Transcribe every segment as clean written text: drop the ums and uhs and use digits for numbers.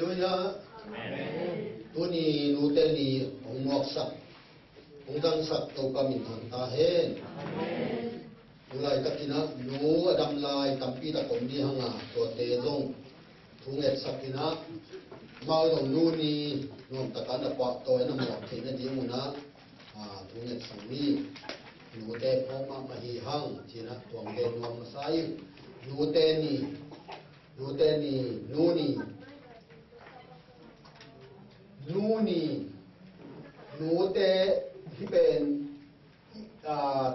할렐루야. 돈이 누텔니 옹목삭 옹장삭 또까민 탄타해. ulai takina nu adam lai tampi ta komdi hanga to te dong thunget sakina mau dong nu ni nom takana pa to na mo the na dimuna thunget sangni nu te phoma ma hi hang china tuang de nom sai nu te ni nu ni nu te hi ben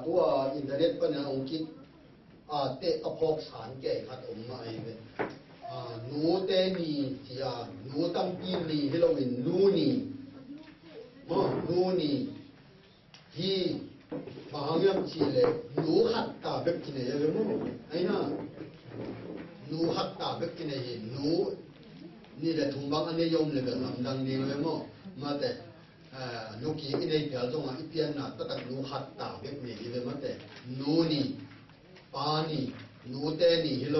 ตัวอินเทอร์เน็ตปัญหาองค์คิดเตะกระพกสารแก่ขัดอมมาเองหนูเตนี่ที่หนูตั้งปีนี่ที่เราเห็นหนูนี่ที่มหาวิทยาลัยชีเลยหนูหัดตาแบบกินอะไรมั้งไอ้น่ะหนูหัดตาแบบกินอะไรหนูนี่แหละทุ่งบางอันนี้ยมเลยแบบลำดังดีเลยมั้งมาแต่ลูกกี้ในเดียวตรงอีเพียนน่ะตั้งลูกหัดตาเบ็ดนี่เลยมั้งแต่นูนี่ปานี่นูเตนี่ฮิโล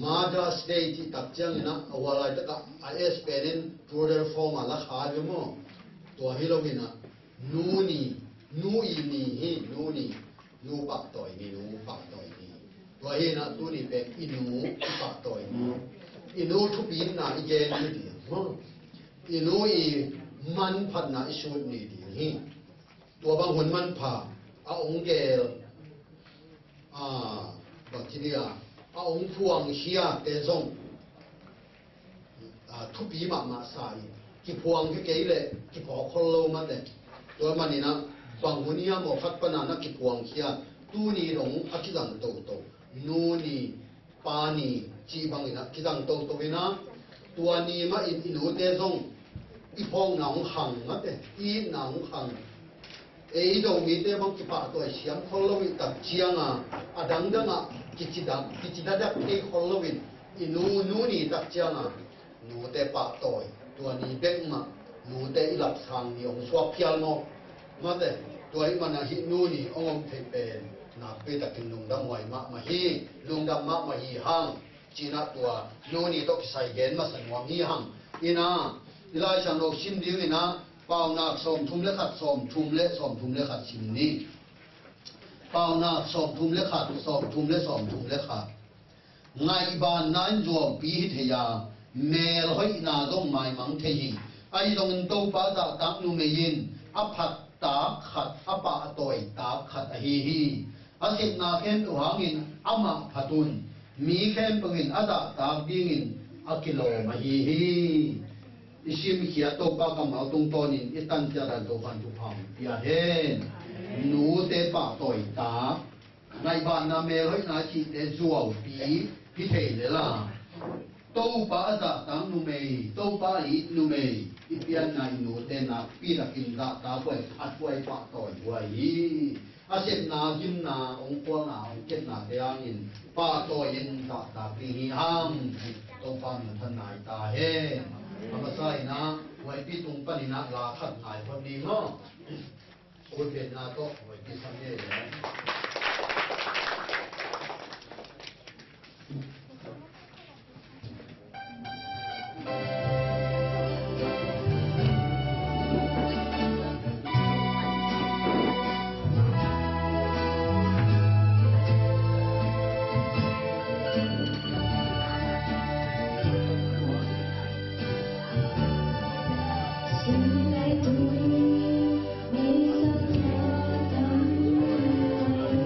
มาดาสเตย์ที่ตักจังนะเอาอะไรตั้งไอเอสเป็นโปรเดอร์ฟอร์มาละขาอยู่มั้งตัวฮิโลกินะนูนี่นูอีนี่ฮินูปักต่อยนี่ตัวเฮนะตัวนี้เป็นอีนูปักต่อยนี่อีนูทุบปีนน่ะอีเจนนี่ดีมั้งอีนูอีมันพันนาอิสุดนี่ดีตัวบางคนมันผ่าเอาองค์เกลบางทีเนี่ยเอาองค์พวงเชียเตซงทุบีมาใส่กี่พวงกี่เกลเลยกี่พอคนโลมาแต่ตัวมันนี่นะบางคนเนี่ยหมอคัดปนานะกี่พวงเชียตู้นี่หลงอากิจังโตนูนี่ปานี่จีบางนี่นะกิจังโตนี่นะตัวนี้มาอินูเตซงอีพองหนังหังนะเต้อีหนังหังอีดงมีเต้บางกิปะตัวเสียงคนละวิตัดเชียงดังกิจิดักเอคนละวิอีนูนี่ตัดเชียงนูเต้ปะตัวนี้เบ็กมานูเต้อีหลับทางนี่องสวบเพียลโมมาเต้ตัวอีมันหินูนี่องเทเป็นนักไปตะกินลุงดำไว้มาฮีลุงดำมาฮีหังจีน่าตัวนูนี่ต้องใส่เกณฑ์มาสนวมฮีหังอีน่าอีไลฉันโลกชิมดีวินะเปล่านักสมทุมเล็กขัดสมทุมเล็กขัดชิมนี้เปล่านักสมทุมเล็กขัดสมทุมเล็กขัดไงบ้านนั้นจวบปีเทียเมลให้นาดงไม้มังเทียไอ้ตรงตัวป้าตาตักนูเมยินอภัตตาขัดอปะต่อยตาขัดฮีอาศินาเข้มตัวหางินอามาพัตุนมีเข้มปังินอาตาตาบิงินอากิโลมาฮีอิชิมขียโตปากำเอาตรงต้นินอิตันจะรันโตฟันทุพังพิอาเฮนนูเตปะต่อยตาในบ้านนาเมลให้นาชีเตจวบปีพิเทเลล่ะโตปะจะตังนูเมโตปะอีนูเมอิเปียนนายนูเตนาปีรักินตาตาป่วยอัดป่วยปะต่อยไว้อาเซนนาจิมนาองค์กวนาองค์เจ็ดนาเตียงินปะต่อยินตาปีหิฮัมโตปะมันทนายตาเฮธรรมชาตินะไว้ปีตุงปนินะลาขัดหายพอดีเนาะคุยเป็นนาก็ไว้ปีสังเกตเลยHãy subscribe cho kênh Ghiền Mì Gõ để không bỏ lỡ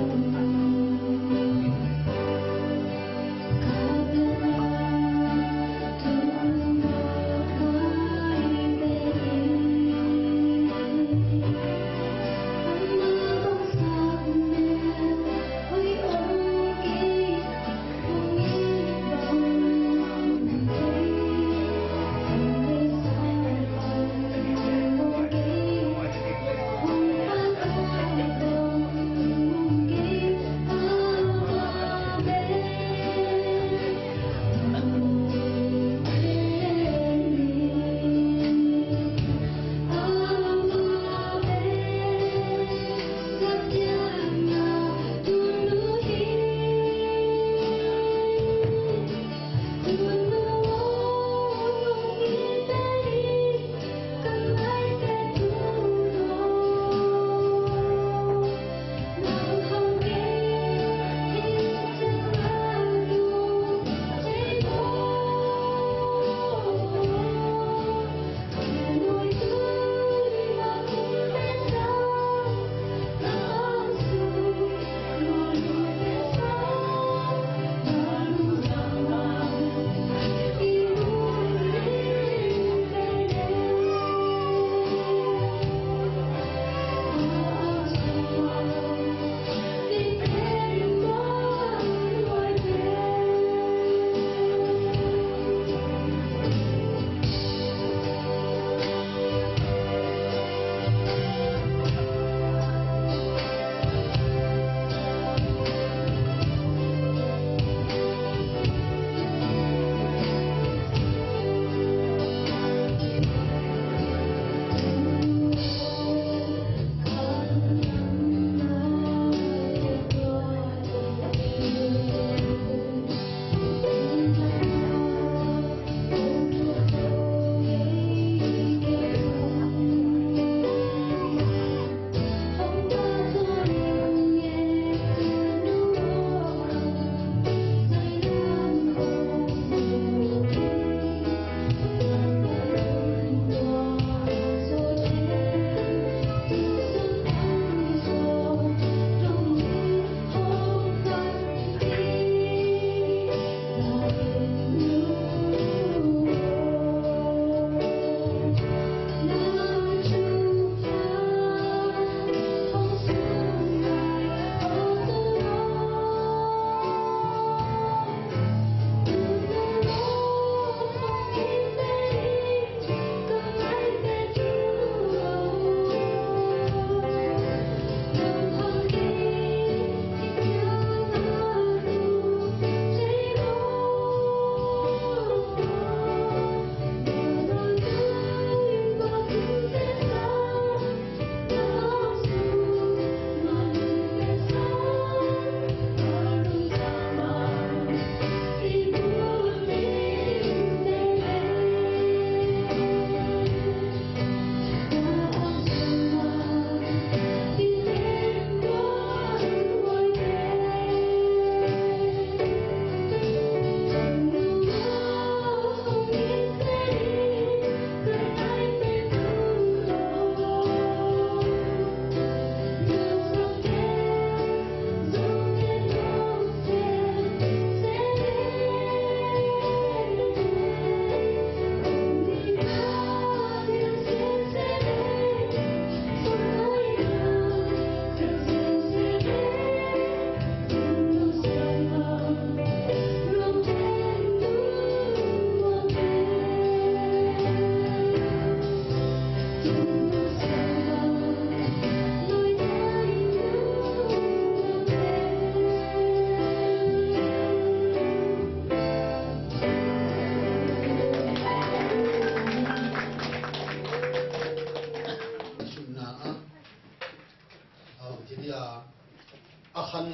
a khan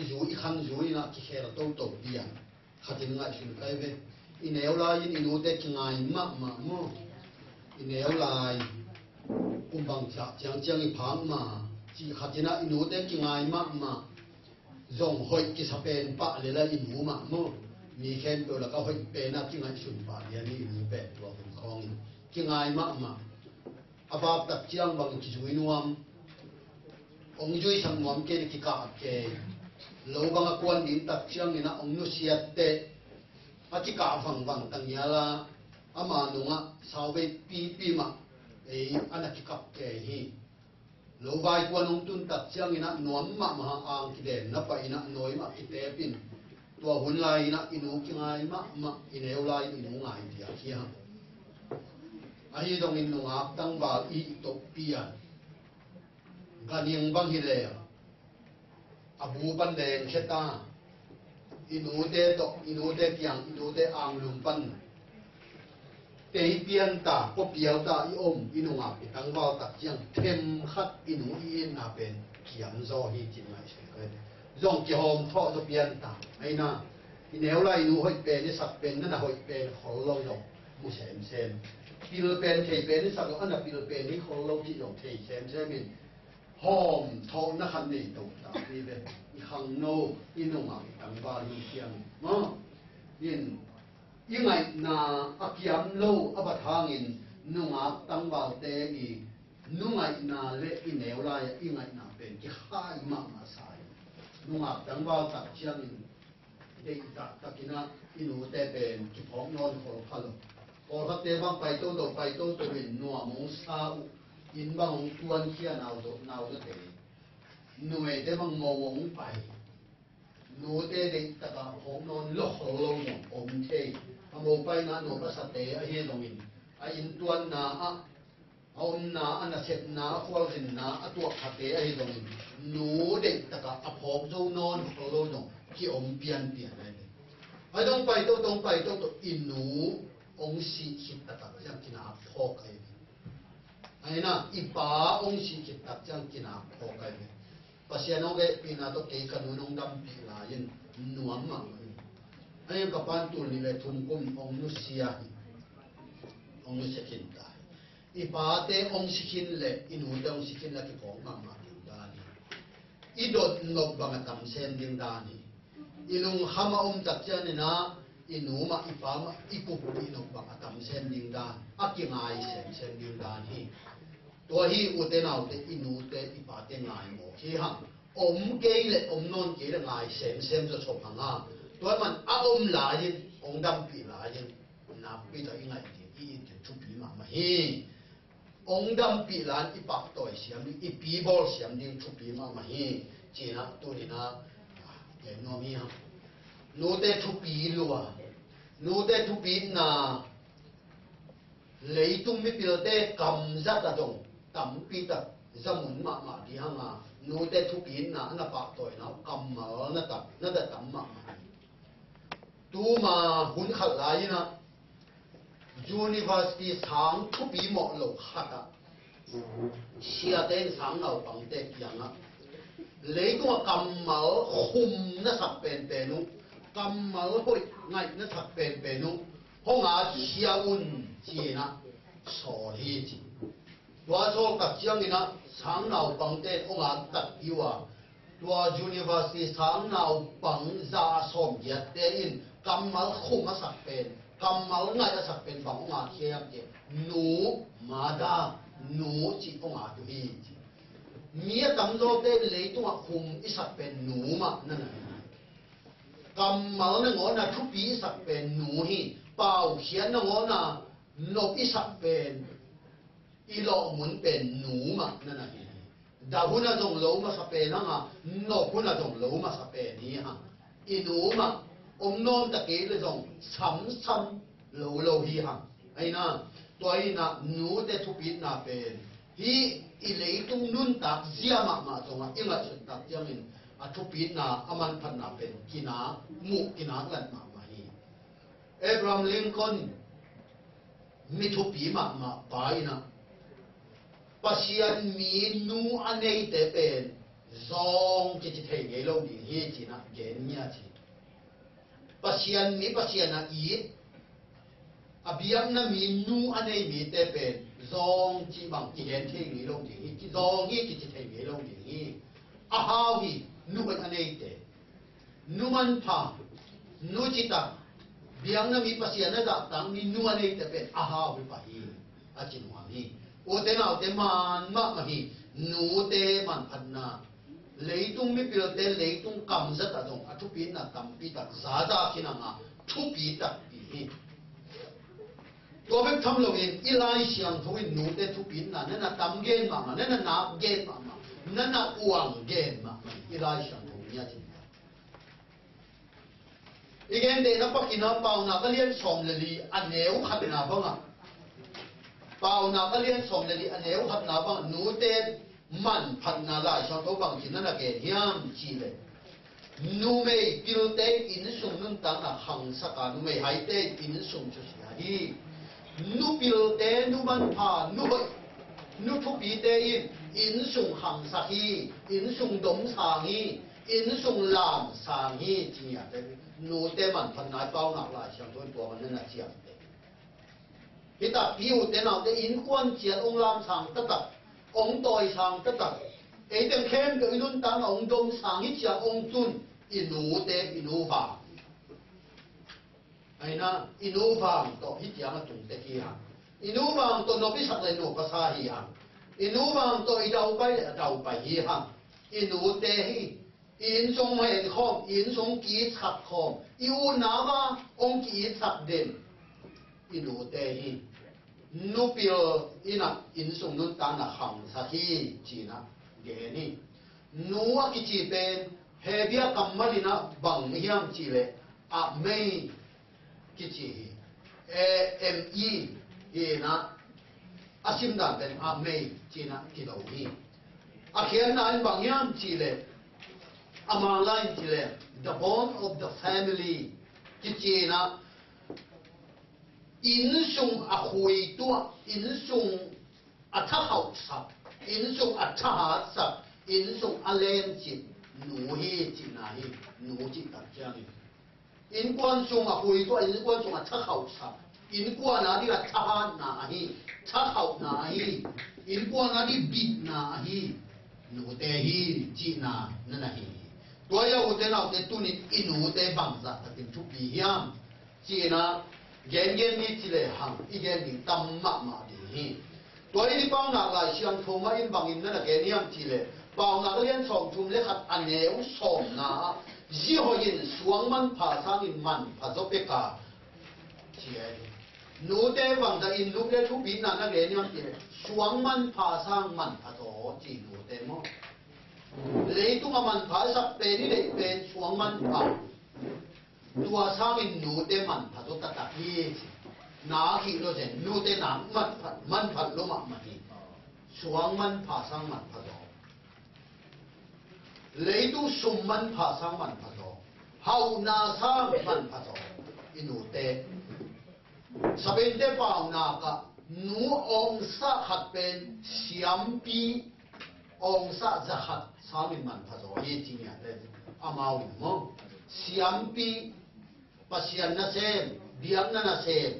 zu ina ki kher to dia khatin nga sin kai ve ineu lai in inu te ngai ma mo ineu lai bang chang i phang ma chi khatina inu te ngai ma zong hoi ki sapen pa le la inu ma mo mi khen to la ka hoi pe na ki ngai sun pa ya ni inu pe to khong ki ngai ma abab tak chiang bang ki zui nuam ong jui sang nuam ke ki ka ke lo bang kwan din tak chiang ina ong nu siat te ati ka phang tang ya la ama nunga sawe pi ma e ana ki kap ke hi lo vai kwan ong tun tak chiang ina nuam ma ang ki den na pa ina noi ma ki te pin tua hun lai ina inu ki ngai ma ineu lai inu ngai dia hi ha ai dong in nunga tang ba i to pian ganing bang hi le abu ban deng kheta inu de kyang inu de ang lum pan te pian ta ko piao ta i om inu nga pi tang ba ta chiang them khat inu i na pen kiam zo hi chin mai se kai zong ki hom tho to pian ta ai na ineu lai inu hoi pe ni sak pen na hoi pe khol lo yo mu sem pil pen thei pen ni sak lo ana pil pen ni khol lo ti yo thei sem min hom tho na khan nei to ta ni ve i hang no inu nga tang ba ni chiang mo yin ingai na akiam lo abathangin nunga tangbal te gi nungai na le ineu la ya ingai na pen ki khai ma sai nunga tangbal tak chiang in de ta takina inu te pen ki phom non khol phalo or ha te bang pai to in nuwa mong sa in bang tuan khia naw do te nuwe te bang mong pai nu te de ta ka phom non lo khol lo no om te amo pai na no pa sa te a hi dong in a in tuan na a om na ana set na khwal rin na a tu kha te a hi dong in nu de ta ka a phom zo non khol lo no ki om pian ai a dong pai to in nu ong si khit ta ka jang kina phok ai na ipa ong si khit ta jang kina phok ai pasiano ge pina to ke kanunong dam pi la yin nuam ma ai ka pan tu ni le thum kum ong nu sia ong nu sekin ta ipa te ong sikin le inu te ong sikin la ki phok ma da ni idot nok bang tam sen ding da ni ilung hama tak chan na inu ma ipa ma ipup inu bang tam sen ding da akingai sen ding da niตัวฮีอุเตนเอาเตอินูเตอิปาเตงายโมที่หังอมเกยเลอมนอนเกยเลงายเซมจะชกหังอ่ะตัวมันอมหลายองดำปีหลายนับปีต่อยังไงที่จะชุบปีมาฮีองดำปีหลานอิปากต่อยเสียมอีปีบอลเสียมดิ้งชุบปีมาฮีจีน่ะตัวนี้นะเห็นน้องมีฮะนูเตชุบปีลัวนูเตชุบปีน่ะเลยตุ้มไม่เปลี่ยนเตกำจัดตะจงtầm pi tập zaman ma di hanga nu te thu pin na pa toy na kam ma na da tam ma tu ma hun khal lai na university sang thu pi mo lo khata sia ten sang nau pang te kyang a le ko kam ma khum na sak pen nu kam ma hoi ngai na sak pen nu honga sia un chi na so hi chi tua so tak chiang ina sang nau pang te onga tak iwa tua university sang nau pang za som yat te in kamal khuma sak pen kamal ngai sak pen bang onga khiam ke nu mada nu chi onga tu hi mia tam zo te le tu ma khum isak pen nu ma na kamal na ngona thu pi sak pen nu hi pau khian na ngona no isak pen ilo mun pen nu ma na na hi da huna jong lo ma sa pe na nga no huna jong lo ma sa pe ni ha inu ma om non ta ke le jong sam lo hi ha ai na to ai na nu te thu pi na pen hi i le tung nun tak zia ma jong a inga chun tak jang in a thu pi na aman phan na pen kina mu kina lan ma hi Abraham Lincoln mi thu pi ma pai na pasian mi nu anei te pen zong chỉ thấy ngày lâu đi hi chỉ na gen nia chỉ pasian na i abiang na mi nu anei mi te pen zong chỉ bằng chỉ hiện thấy ngày lâu đi hi chỉ zong hi chỉ thấy ngày lâu đi hi a hao hi nu ban anei te nu man pha nu chỉ ta biang na mi pasian na da tang mi nu anei te pen a hao hi pa hi a chin wa hi o te nào te man ma hi nu te man phan na lấy tung mi biểu tế lấy tung cầm rất là đồng, thu phí là cầm phí đặc giá ra khi nào mà thu phí đặc phí, tôi biết thăm lâu in, ilai xiang thôi nụ tế thu phí là nên là cầm gen mà nên là nạp gen mà nên là uang gen mà ilai xiang thôi nhá chứ, igen để nó bắt khi nó bao nào cái liên xóm là gì anh nếu khát nào vâng à, bao nào cái liên xóm là gì anh nếu khát nào vâng nụ tế man phan na la sang to bang chin na ke hiam chi le nu mei pil te in sung nun ta na hang sa ka nu mei hai te in sung chu sia hi nu pil te nu man pha nu hoi nu thu pi te in sung hang sa hi in sung dom sa hi in sung lam sa hi chi ya te nu te man phan na pao na la sang to to man na chiam te hi ta piu te na te in quan chiat ong lam sang ta ta ông đòi sang tất cả, ấy tiếng khen cái luôn tăng ông đông sang ít chả ông tuân inu te inu vàng, ấy na inu vàng to ít chả mà tung te kia, inu vàng to nó biết sắc lên nó có sa hi hàng, inu vàng to ít đầu bay hi hàng, inu te hi, in sung hẹn khom, in sung kỹ sập khom, yêu nào mà ông kỹ sập đền, inu te hi. Nu pil ina in sung nun ta na hang sa hi chi na ge ni nu a ki chi pen he bia kamalina bang hiam chi le a mei ki chi e na asim dan pen a mei chi na ki do hi a khian na in bang hiam chi le amang lain chi le the bond of the family ki chi na in sung a hui tua in sung a tha hậu sap in sung a tha ha sap in sung a len chi nu hi chi na hi nu chi tak chang in quan sung a hui tua in quan sung a tha hậu sap in quan na di a tha ha na hi tha hậu na hi in quan na di bit na hi nu te hi chi na na hi tua ya u te na te tu ni inu te bang za ta tin thu bi hiam chi na gen ni chi le hang i gen ni tam ma di hi tôi đi bao nào lại xiang thùng mà in bằng in nó là cái niệm chi le bao nào liên sòng thùng le khát anh nếu sòng na chỉ hội in xuống man phá sang in man phá dốc bê cả chi ấy nụ tế bằng ra in lúc le thu bí na cái niệm chi le xuống man phá sang man phá dốc chi nụ tế mo lấy tung man phá sắp bê đi để bê xuống man phá tua sang in nụ tế man phá dốc tất cả hi na khi lo sen nu te na man phat lo ma hi suang man pha sang man pha do lei tu sum man pha sang man pha do hau na sang man pha do inu te saben te pau na ka nu ong sa khat pen siam pi ong sa za khat sang man pha do ye chi ya te amau mo siam pi pasian na sem biang na sem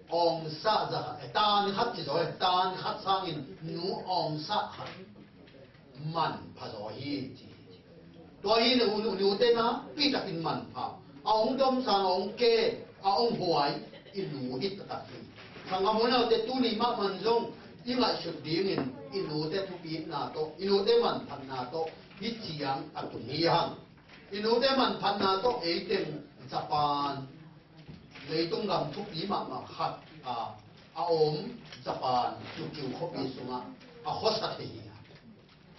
ông sa ra tan khát chỉ rồi tan khát sang in nu ông sa khát man pha rồi hi tôi hi nu tên na pi ta in man pha ông dom sang ông ke ông huai in nu hit ta hi sang ngam mo te tu ni ma man jong i ngai shut ding in nu te tu pi na to in nu te man phan na to hi chiang atun hi hang in nu te man phan na to e ten Japan lấy tung gầm thúc ý mà khát ôm Japan chịu chịu khó bị xuống khó sát thì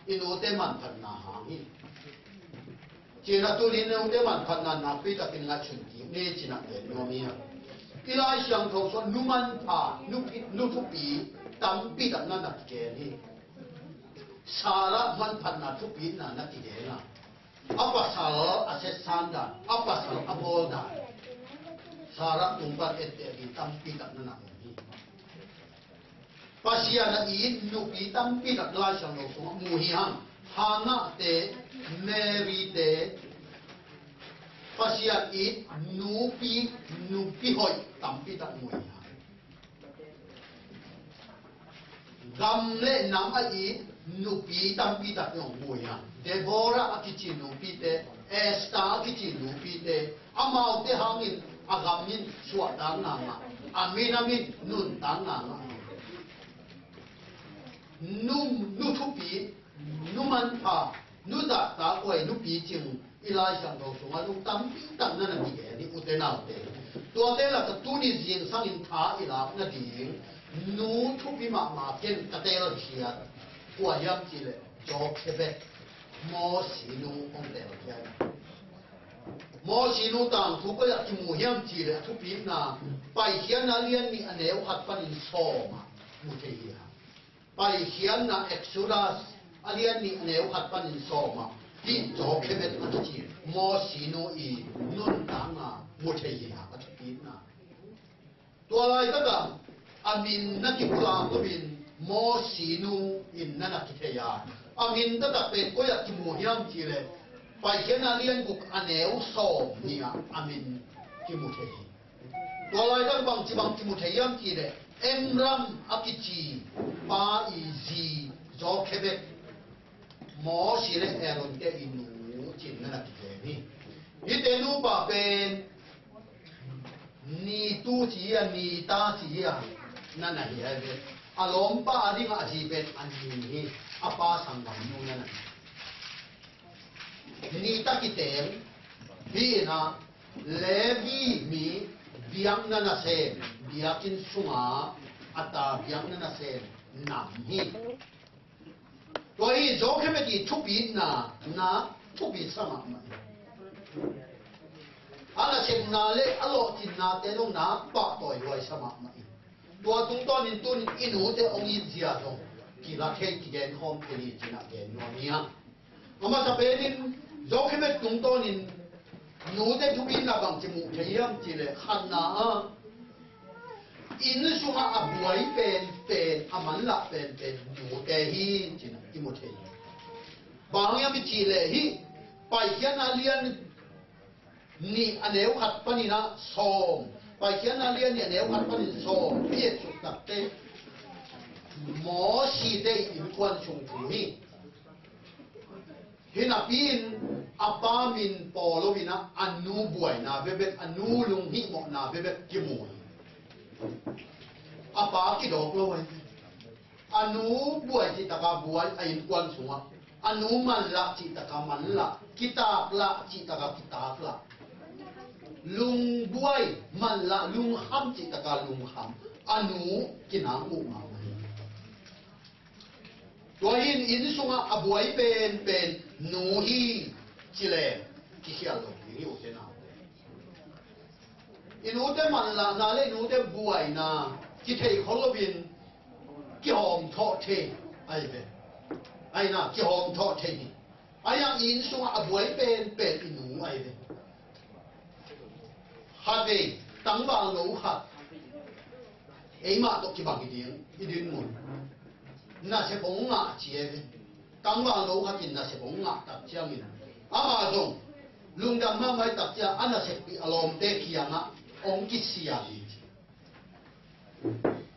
inu te man phan na hangi chỉ là tu linh inu te man phan na pi ta tin ngắt chun ki ne chỉ nặng để nó mi ilai sang thâu so nu man pha nu thúc ý tam pi ta na nát ke ni sara man phan na thúc ý na nát ke na apa sara aset sanda apa sara abolda Sarap tumpat di tampi tak nana ni. Pasian na in nupi tampi tak la sang lo so muhihang Hana te Mary te Pasiat it nupi hoi tampi tak mui gam le nam a it nupi tampi tak yong mui Deborah akichi nupi te Esther akichi nupi te Amau te hangin agamin suatang nanga amin nun tang nanga nutupi numan pa nuda ta koi nupi jing ilai sang do sunga lu tam tam na ni ge ni utenau te to te la ka tu ni jing sang in tha ila na ding nu tupi ma ken ka te la hia kwa yam ji le jo khebe mo si nu ong te la hia mo si nu tang tu ko ya ki mu hiam ji le tupi na pai hian na lian ni aneu hat pan in so ma mu te hia pai hian na exodus alian ni aneu hat pan in so ma di zo kemet ati mo sino I nun tanga mo thei ha ati na to lai ta ka amin na ki kula ko bin mo sino in na na ki theya amin ta ta pe ko ya ki mo hiam chi le pai hian alian ku aneu so ni amin ki mo thei to lai ta bang ki mo thei yam chi le emram akichi pa izi zo kemet mo si le eron te inu chin na ki ni ite nu pa pen ni tu chi ni ta chi na na hi ha ve alom pa adi ma chi pen an ni apa sang bang nu na ni ta ki tem bi na levi mi biang na se biakin sunga ata biang na se nam hi所以做佢咪啲出邊那出邊什麼嘛？那成那咧，落進那啲攏那百代為什麼嘛？多中多年多年一路在往以前中，其他天氣健康佢哋真係健康啲。咁啊，特別呢，做佢咪中多年，路在出邊那幫節目這樣子咧，看那。因素啊，不會變，阿萬啦變，冇得起，真係冇得起。幫人咪知咧，佢拜天那連你安尼有學翻你那送，拜天那連你安尼有學翻你送，別出特的，冇事的因關上乎佢。佢那邊阿爸面波路邊那安努背那邊安努龍希莫那邊叫冇。apa ki dok lo wai anu buai ci taka buai ain kwan sunga anu man la ci taka man la kitab la ci taka kitab la lung buai man la lung ham ci taka lung ham anu kinang u ma doin in sunga abuai pen nu hi ci le ki hial lo ni o te na inu te man la na le inu te buai na ki thei kholo bin ki hom tho the ai be ai na ki hom tho the ni ai yang in sunga abuai pen inu ai be ha be tang ba lo ha ei ma to ki bang ding idin mun na se bong nga chi e tang ba lo ha kin na se bong nga tak chiang in ama dong lung dam ma mai tak chia ana se pi alom te kianga ong ki sia li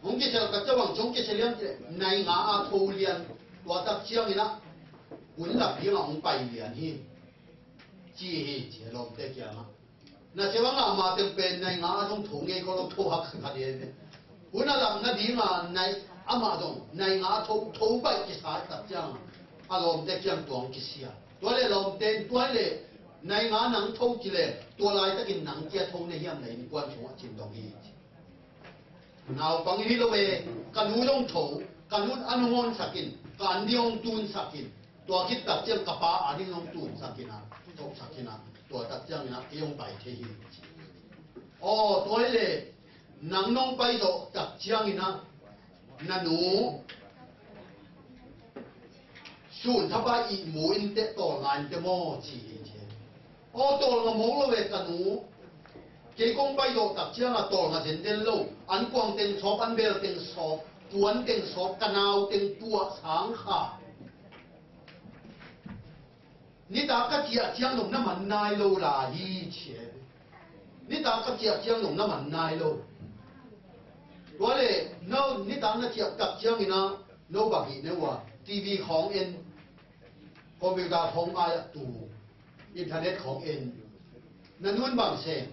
ong ki sel ka chawang chong ki seliam nai nga a tho lian wa tak chiang ina un la pi ong pai lian hi chi hi che lom te kianga na se wang ma tem pen nai nga a dong tho nge ko lo tho hak kha de un la na di ma nai ama dong nai nga tho bai ki sa tak chiang alom te kiang tuang ki sia to le lom ten to le nai nga nang tho ki le to lai ta kin nang kia tho ne hiam nei ni quan chung chin dong hi nào bằng hi lo we kan hu long tho kan hu anu ngon sakin kan diong tun sakin to kit tak chiang ka pa ani long tun sakina to sakina to tak chiang na yong bai the hi o to le nang nong pai do tak chiang ina na nu sun tha ba I mu in te to ngan te mo chi ô tô là mẫu lo về cả nụ cái công bay độ tập chiang là tổ là diễn đến lâu anh quang tên shop anh bel tên shop tuấn tên shop canal tên tua sáng khả 你打个家将弄那么耐路啦，以前，你打个家将弄那么耐路，我嘞，no， 你打那家夹将你呢 ，nobody 呢话 TV ของเอ็นคอมพิวเตอร์ของไอ้ตูอินเทอร์เน็ตของเอ็นนั่นนู่นบางเซน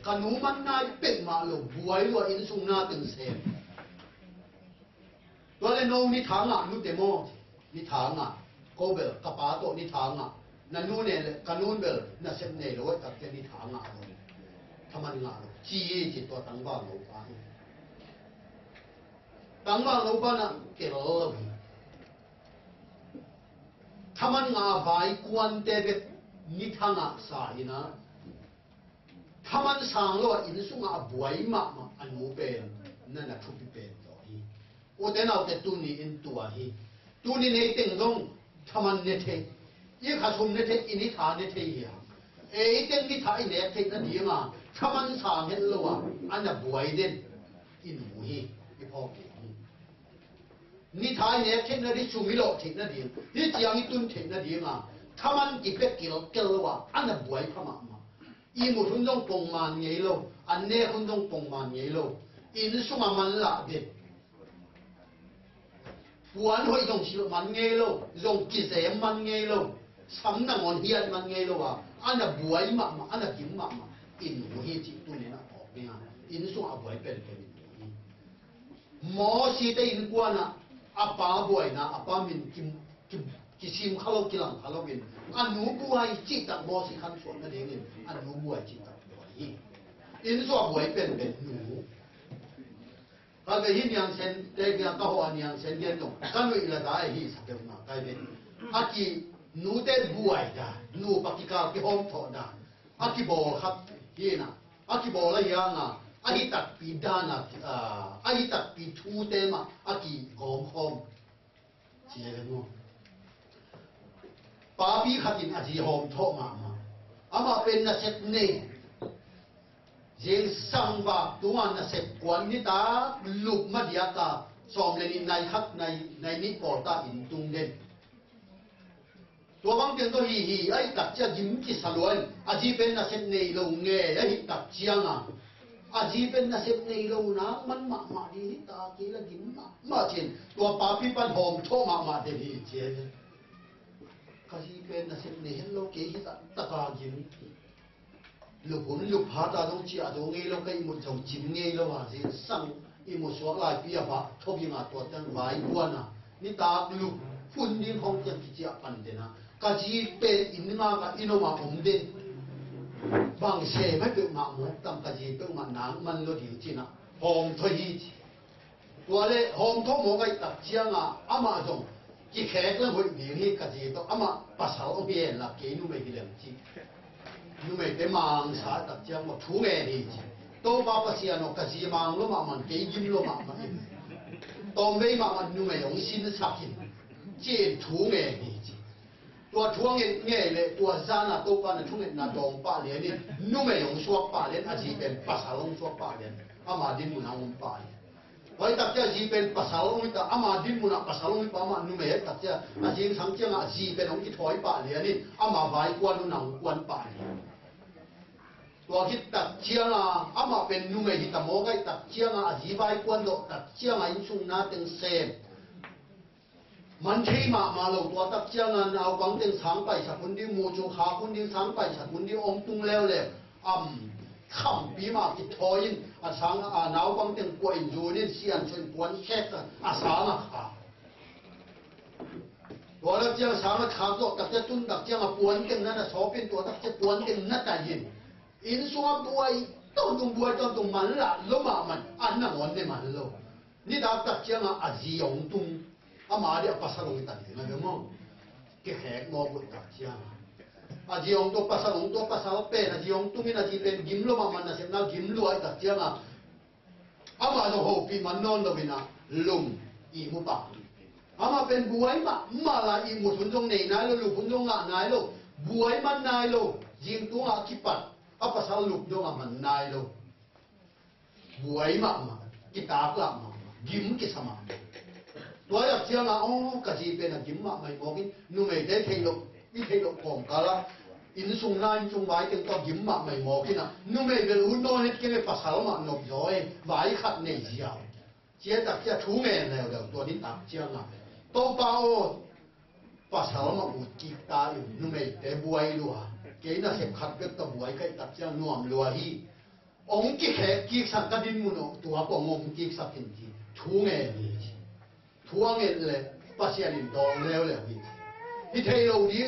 ขนูมันนายเป็ดมาลงบวยว่าอินสุงนาตึงเซนตัวเลยน้องนิทางอ่ะนู่นเดโมนิทางอ่ะโกเบลกระป๋าโตนิทางอ่ะนั่นนู่นเนี่ยกันนู่นเบลนั่นเซนเนี่ยเลยว่าตัดเจนิทางอ่ะทำมันงานจีจิตตัวตั้งบ้านเราไปตั้งบ้านเราบ้านน่ะเกล้อทำมันงาใบกวนเตเบนิทางอ่ะสายนะทำมันสั่งแล้วอินสุงอ่ะบวยมาอันมูเป็นนั่นน่ะทุบเป็นต่อฮีโอ้แต่เราแต่ตัวนี้อินตัวฮีตัวนี้ในเต็งตรงทำมันเนเทยี่ข้าชมเนเทอินิทานเนเทเหียเอ้เต็งนิทานเนเทนั่นดีมาทำมันสั่งเห็นแล้วว่าอันน่ะบวยเด่นอินหูฮีอีพ่อเก่งนิทานเนเทนั่นที่ชูมิโลเทนั่นดีที่จียงอีตุนเทนั่นดีมาทำมันกิเป็กกิโลเกลว่าอันน่ะบวยพม่าอีมุทุนต้องปงมันเงยโลอันเน่คุณต้องปงมันเงยโลอินสุมามันละเด็ดวันหอยต้องชิลมันเงยโลต้องกิเสมมันเงยโลสำนักงานเฮียนมันเงยโลว่าอันน่ะบวยมาอันน่ะกิมมาอินหัวเฮียจิตุเนี่ยนะออกเนี่ยอินสุมาบวยเป็นหมอชีแต่อินกวนน่ะอาป้าบวยนะอาป้ามินกิชิมข้าวกิลังข้าววินอันหนูบวยจิตตักบอสิขันส่วนนั่นเองอันหนูบวยจิตตักบวยอินส่วนบวยเป็นหนูถ้าเกิดหินยังเซนเด็กยังก็หัวยังเซนเดียนตรงกันวิละได้ฮิสักเดียวนะได้เป็นอากีหนูเด็กบวยจ้ะหนูปฏิกาที่ห้องถอดได้อากีบอกครับฮีนะอากีบอกอะไรยังอ่ะอากีตัดปีด้านอ่ะอากีตัดปีทูเต็มอ่ะอากีหอมหอมเจี๋ยนู้ป้าพี่ขัดอินอาจีหอมทอมาอามาเป็นนักเซ็ตเนี่ยยังสังบาตัวนักเซ็ตกวนนิตาลุกมาเดียกาสอมเลนินในฮักในนิปอตาอินตุงเด่นตัวบางเตียงตัวฮีไอ้ตัดเจ้ายิ้มกิสลวนอาจีเป็นนักเซ็ตเนี่ยลงเงยไอ้ตัดเจียงอ่ะอาจีเป็นนักเซ็ตเนี่ยลงนะมันมาดีตากีละยิ้มมาเช่นตัวป้าพี่ปันหอมทอมาเดี๋ยวนี้เจ้ก็ที่เป็นนักเซ็ตเนี่ยเราเกี่ยตะกาจิมลูกคนลูกพาตาต้องเจียตรงนี้เราก็อิมุจงจิมเงี้ยเราว่าสิสั่งอิมุสวกลายปีอะปะทบยังอ่ะตัวตั้งไว้กวนอ่ะนี่ตาลูกฝุ่นดินของจังกิจปันเดนะก็ที่เป็นอินงากับอินมาอมเด่นบางเสไม่เป็นมาหมดตั้งก็ที่เป็นมาหนังมันเราดีจีน่ะหอมทวีตัวเลยหอมทบหมกไอ้ตักเจียงอ่ะอามาจงที่แขกแล้วคนนี้นี่ก็จะต้องอามาภาษาอังกฤษละเกี่ยนู่ไม่กี่เรื่องจีนู่ไม่เป็นมังสาตัดเจ้ามาทุ่งเองจีโตบ้าภาษาโนก็จีมังโลมามันเกี่ยยิ้มโลมามันโตไม่มามันนู่ไม่ยงสินสักทีเจีนทุ่งเองจีตัวทุ่งเองเงี้ยเลยตัวซานาโตปานะทุ่งเองนาดองป่าเลี้ยนี่นู่ไม่ยงสวกป่าเลี้ยอาจีเป็นภาษาลงสวกป่าเลี้ยอามาดินมุนางป่าเลี้ยไว้ตักเจ้าจีเป็นภาษาลงมิตรอามาดินมุนาภาษาลงมิตรอามานุ่มเอ๋ตักเจ้าอาจีสังเจ้าอาจีเป็นองค์ที่ถอยป่าเลยนี่อามาไว้กวนนุ่งกวนป่าตัวคิดตักเจ้าอามาเป็นนุ่มเอ๋ที่ตะโมกไอ้ตักเจ้าอาจีไว้กวนโดตักเจ้าอินสุงนาเต็งเซมมันที่มาลงตัวตักเจ้าเอาวังเต็งสังไปสักคนที่มูจูขาคนที่สังไปสักคนที่องตุงแล้วเลยคำปีมากิทอยินอาสังนาวบังเต็งกวยจูนี่เสียนชนปวนแค่กันอาสามาขาตัวนักเจ้าสามาขาตัวตักเจ้าตุนตักเจ้ามาปวนเต็งนั่นสอบเป็นตัวตักเจ้าปวนเต็งนั่นแต่ยินอินสัวบวยต้องบวยต้องมันละลมามันอันนั้นมันเนี่ยมันโลนี่ตักเจ้าอาจียงตุงอามาเดียภาษาลงตันนะเดี๋ยวมั้งแกแขกมอบุตรตักเจ้าอาจียงตัวภาษาลงตัวภาษาเป็นอาจียงตุมินาจีเป็นกิมโลมามันนะเสนากิมโลไอ้ตักเจ้าอามาโนโฮปีมันนอนโลบินะลุงอีมุปะอามาเป็นบวยมาลาอีมุทุนจงไหนนายโลลูกทุนจงนายโลบวยมันนายโลยิงตัวอาคิปัดอาภาษาลูกจงมันนายโลบวยมากิตากละมากิมกิสมาตัวอยากเจ้าโอ้กะจีเป็นกิมมาไม่บอกกินนุ่มไม่ได้เทโล ít thấy độ cồn cả là in sung nai sung vải tiếng to kiếm mà mày mò kia nào nu mày về uốn non hết cái phát sáo mà nộp rồi vải khát này giàu chia đặc chia chú nghề này đềuตัวนี้ตักเจียงอ่ะโตเปาphát sáo mà uốn kịp taอยู่nu mày để buổi lúa cái nó sẽ khát cái tàu buổi cái đặc chiang nuông lúa hi ông kí hệ kí sang cái din muno tua bông ông kí sang tin gì chú nghề gì chú nghề này phát hiện đến đó leo leo đi thì thấy lâu đi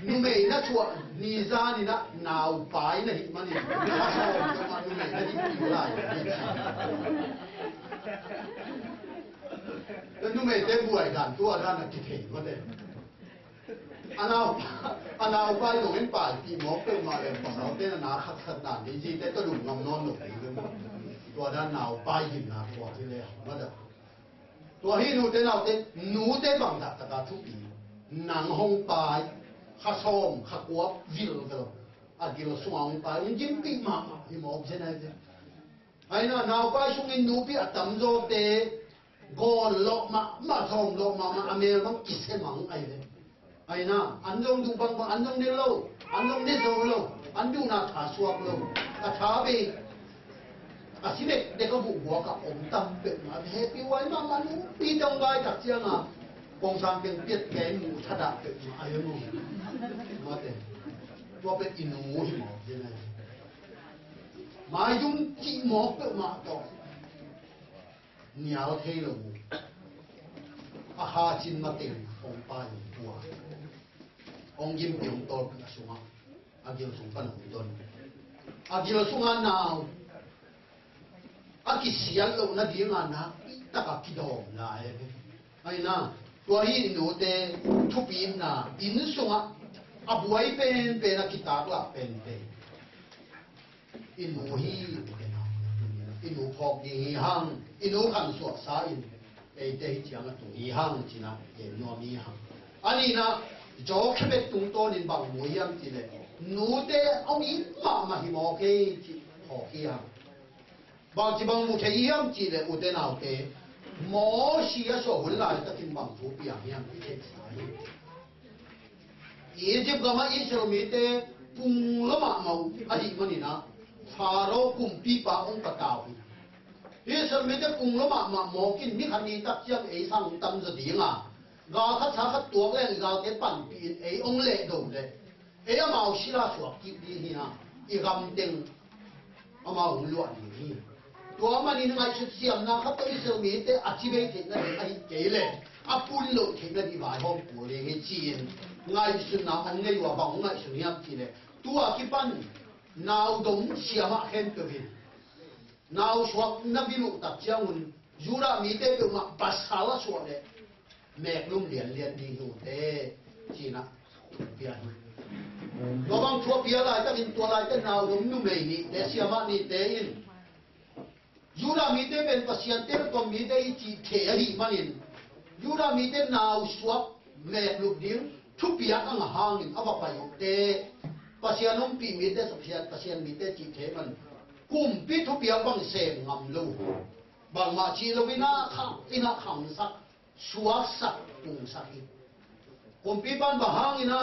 nu mày nó chua ni ra ni na nào phải này mà ni phát sáo cho mà nu mày nó đi chịu lại nu mày để buổi gan tua ra là kí hệ mà đấy anh nào bay lùng đến bài thì mỏ cái mà để phát sáo tên là ná khát khát nản đi gì để tôi lùng ngầm non lùng đi luôn tua ra nào bay gì nào tua thế này mà đượcตัวที่นูเต้นเอาเต้นนูเต้นบังดักตะกาทุบีหนังห้องปลายข้าส้มข้ากวบวิลกันอ่ะกิโลสว่างปลายมันยิ้มปีมากที่มองเช่นนั้นไอ้น่ะนาวไปช่วงนี้นูพี่อัตตำโจเตก่อนลบมาทองลบมาอเมริกันกิเสมังไอ้เนี่ยไอ้น่ะอันยงดูบังอันยงเดโลอันยงเดโซโลอันดูนาขาสวกโลอาชาบีอาชีพเด็กก็บุกหัวกับอมตั้มเป็ดมาเฮปีไว้มามันปีจังไว้จากเชียงอ่ะกองสามเป็นเปียดแกงหมูชะดาเป็ดมาอายุนู่นมาเต็มตัวเป็นอินูหิมอใช่ไหมมายุ่งจีหมอเป็ดมาต่อเหนียวเทลงอาหาจินมาเต็มองปลายตัวองยิ้มเปี่ยมโตเป็นสุงอาเกียวสุงปันหุ่นต้นอาเกียวสุงอันนาวอากิเสียลงนาดีงานนะตะกักกิดองลายไอ้น่ะตัวนี้หนูเตทุบอินน่ะอินส่งอ่ะอาบวยเป็นนักกีตาร์ละเป็นอินหูฮีอินหูพอกดีหังอินหูขันสวดสายเอเตยจังตัวอีหังจีน่ะเอ็นนัวมีหังอันนี้นะจอกแค่เป็นตุ้งโตนินบังมวยยังจีเลยหนูเตเอาอีมาหิมอเกจีพอกอีหังบางทีบางมุขยังจีเลยอุตนาวเตหมอชียส่วนหลายตะกินบางผู้เปียยังที่เทศายอียิปต์ก็มาอิสราเอลเตปุงละมาเมาอดีมันนี่นะฟาโรห์กุมปีปาองกตาวอิสราเอลเตปุงละมาหมอกินมิขันนี้ตักเจียงเอซังตั้มจะดีงากาขัดชาขัดตัวแรงกาเตปั่นปีนเอองเล่ดูเลยเอมาเอาศิลาสวกกิบดีนี่นะอีกำเต็งเอามาหุ่นล้วนนี่ตัวมันนี่ไงชุดเสียมนะครับตัวอิสราเอลเตอธิเบตนั่นไอ้เกล่อาปุ่นโลกที่นั่นที่ว่าห้องปู่เลยให้จีนไงสุดน้ำองไงว่าบางไงสุดนี้จีนเลยตัวกี่ปันนาวดงเสียมาเห็นตัววินนาวสวกนับบิลุตัดเจ้าหุ่นยูรามีเตเป็นมาปัสสาวะสวกเลยแม่ลุ่มเรียนดีอยู่เตจีน่ะเปียนตัวบางชัวเปียอะไรก็เป็นตัวอะไรก็นาวดงนุ่มเลยนี่เตเสียมานี่เตอินยูรามีเตเป็นปัสยันเตตัวมีเตจีเทหิมันอินยูรามีเตนาวสวกแม่ลุ่มดิ้งทุกปีอังหางอินเอาไปอยู่เตปัสยันนุ่มปีมีเตสัพยันปัสยันมีเตจีเทมันกุมปีทุกปีบางเสงงำลูบางมาชีลวินาขังอินาขังสักสวกสักตุงสักอิกุมปีบ้านบางหางอินะ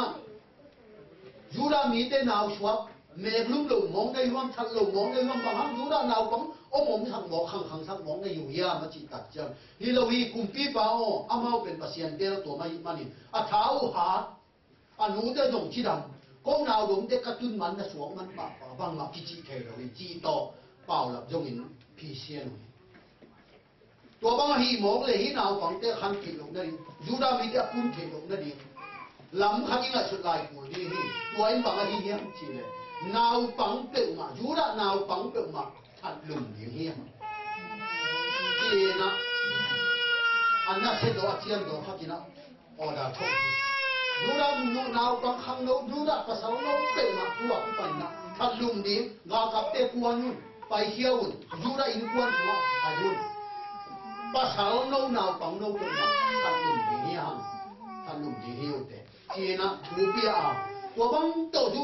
ยูรามีเตนาวสวกแม่ลุ่มลูมองในร่วมทันลูมองในร่วมบางหางยูรานาวบังโอ้ผมทางหมอขังสักมองในอยู่ยามาจิตตัดจังฮิโลวีกุมปีบ้าโออามาเป็นปัสยันเตลตัวมันอินอาเท้าหาอานูเตจงชีดำก้องนาวดงเด็กกระตุ้นมันนะสวงมันปะบางมากิจิเทโรวิจีโตเป่าหลับจงอินพีเซียนตัวบางฮีหมอกเลยฮีนาวฝังเตะขันกิโลนั่นยูรามีเตะปุ่นกิโลนั่นเองลำขันยิ่งสุดลายกูดีฮีตัวอินบางฮีเฮียมจีเลยนาวฝังเตะมายูรานาวฝังเตะมาทัดลุ่มเฮียมจีนะอันนั้นเสด็จอาเจียนตัวขักินะออดาทุกยูรามูนาวฝังขังโนยูราภาษาโนเตะมาตัวกูไปนะทัดลุ่มดีงากับเตะกวนนู่นไปเที่ยวยูราอินกวนหัวอายุภาษาโน้นาวปังโน้เป็นมาทันลุงดีเฮียงทันลุงดีเฮียเตจีน่ะทูเปียตัวบังโตยู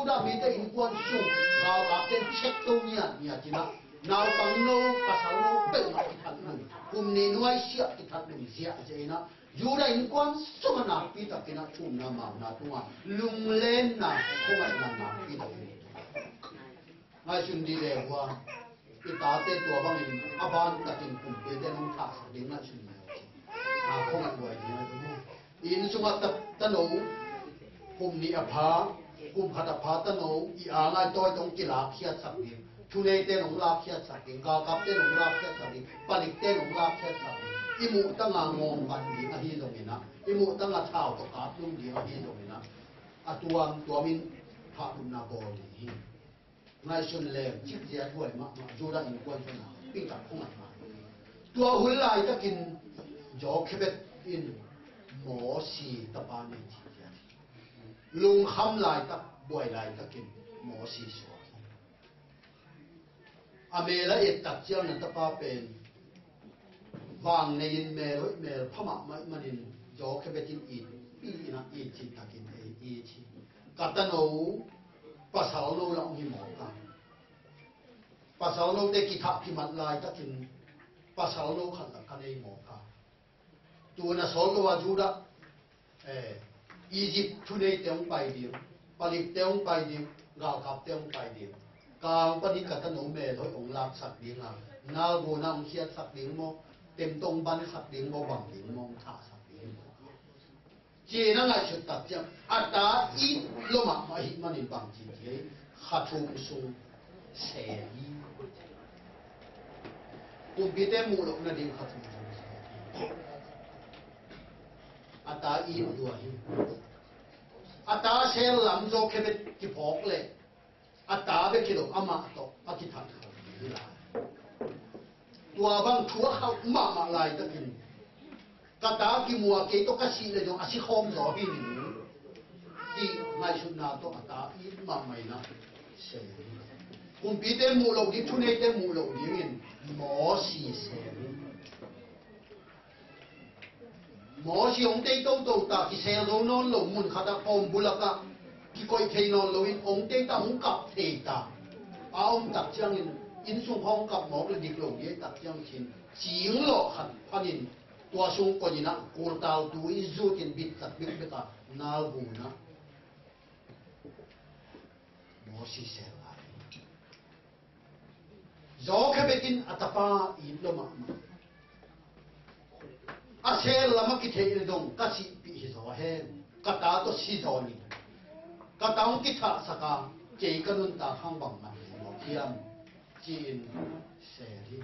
รามีแต่อินกวนสูงเรากับเต็นเช็คตรงเนี้ยจีน่ะนาวปังโน้ภาษาโน้เป็นมาทันลุงกู cùng ni nuôi xia cái thật lùng xia vậy na dù là in quan số mà nạp pi tập cái na chum na màu na tung à lùng lên na không ai làm nạp pi tập ngay xuân đi về qua cái ta tên tua bằng in aban tập in cùng với tên ông thả đến ngay xuân này không ai quay gì đúng không in sung tập tân ấu cùng ni apa cùng hạt apa tân ấu i ngay tôi trong cái lá kia sắp đi chu này tên ông lá kia sắp đi cao cấp tên ông lá kia sắp đi balik tên ông lá kia sắp đi imu tanga ngom ban di a hi dongina imu tanga thao to ka tlum di a hi dongina atuam tha dum na bol hi ngai sun le chip je thoi ma jura in kwai chona pi ta khong ma tua hul lai takin jo khebet in mo si ta pa ni chi ja lung kham lai tak boi lai takin mo si so amela et tak chiang na ta pa pen vàng này in mèo phá mạ mà in gió cái bên in pi na in chỉ ta in chỉ cả ta nấu pa sao nấu lòng hi mỏ cả pa sao nấu để kỹ thuật thì mặt lại ta in pa sao nấu khăn là cái này mỏ cả tu na số cái vào đó Egypt thu này tiếng bài điểm Balik tiếng bài điểm gạo cặp tiếng bài điểm càng bên cả ta nấu mèo thôi ông làm sạch điểm à nào bồ nam kia sạch điểm mò tem tông ban sạch tiếng mò bằng tiếng mong thả sạch tiếng chỉ năng lại xuất tập chăng ta ít lo mà ít mà nên bằng chỉ thế khát thùng sung xe đi cùng biết tem mù lộc là điểm khát thùng sung ta ít đuổi ta xe làm cho cái bên cái phốt lệ ta bên cái đồ ama to cái thằng đi lại tua bang thua khâu mà lại tất nhiên cả ta cái mùa cái to cái gì là giống asi không rõ đi nữa thì ngày xuân nào to ta ít mà mày nó sẽ cùng biết đến mù lậu đi thu này đến mù lậu đi mình mỏ xì sẽ mỏ xì ông tây đâu ta cái xe rồi non lậu muốn khát ta phong bù lắc cái coi thấy non lậu in ông tây ta ông cặp thề ta ông tập trang in sung phong cặp mỏ là địch lậu đi tập trang chín chiếng lọ hẳn phan in tua sung coi na cô tao tu in du tin bít tập bít cả na bu na mỏ xì sẽ lại gió cái bên tin atapa in lo mà xe là mắc cái thế đông cái gì bị gió hen cái ta to xì gió ni cái ta ông cái thà saka chỉ cái nun ta không bằng mặt nó kiam chín xe đi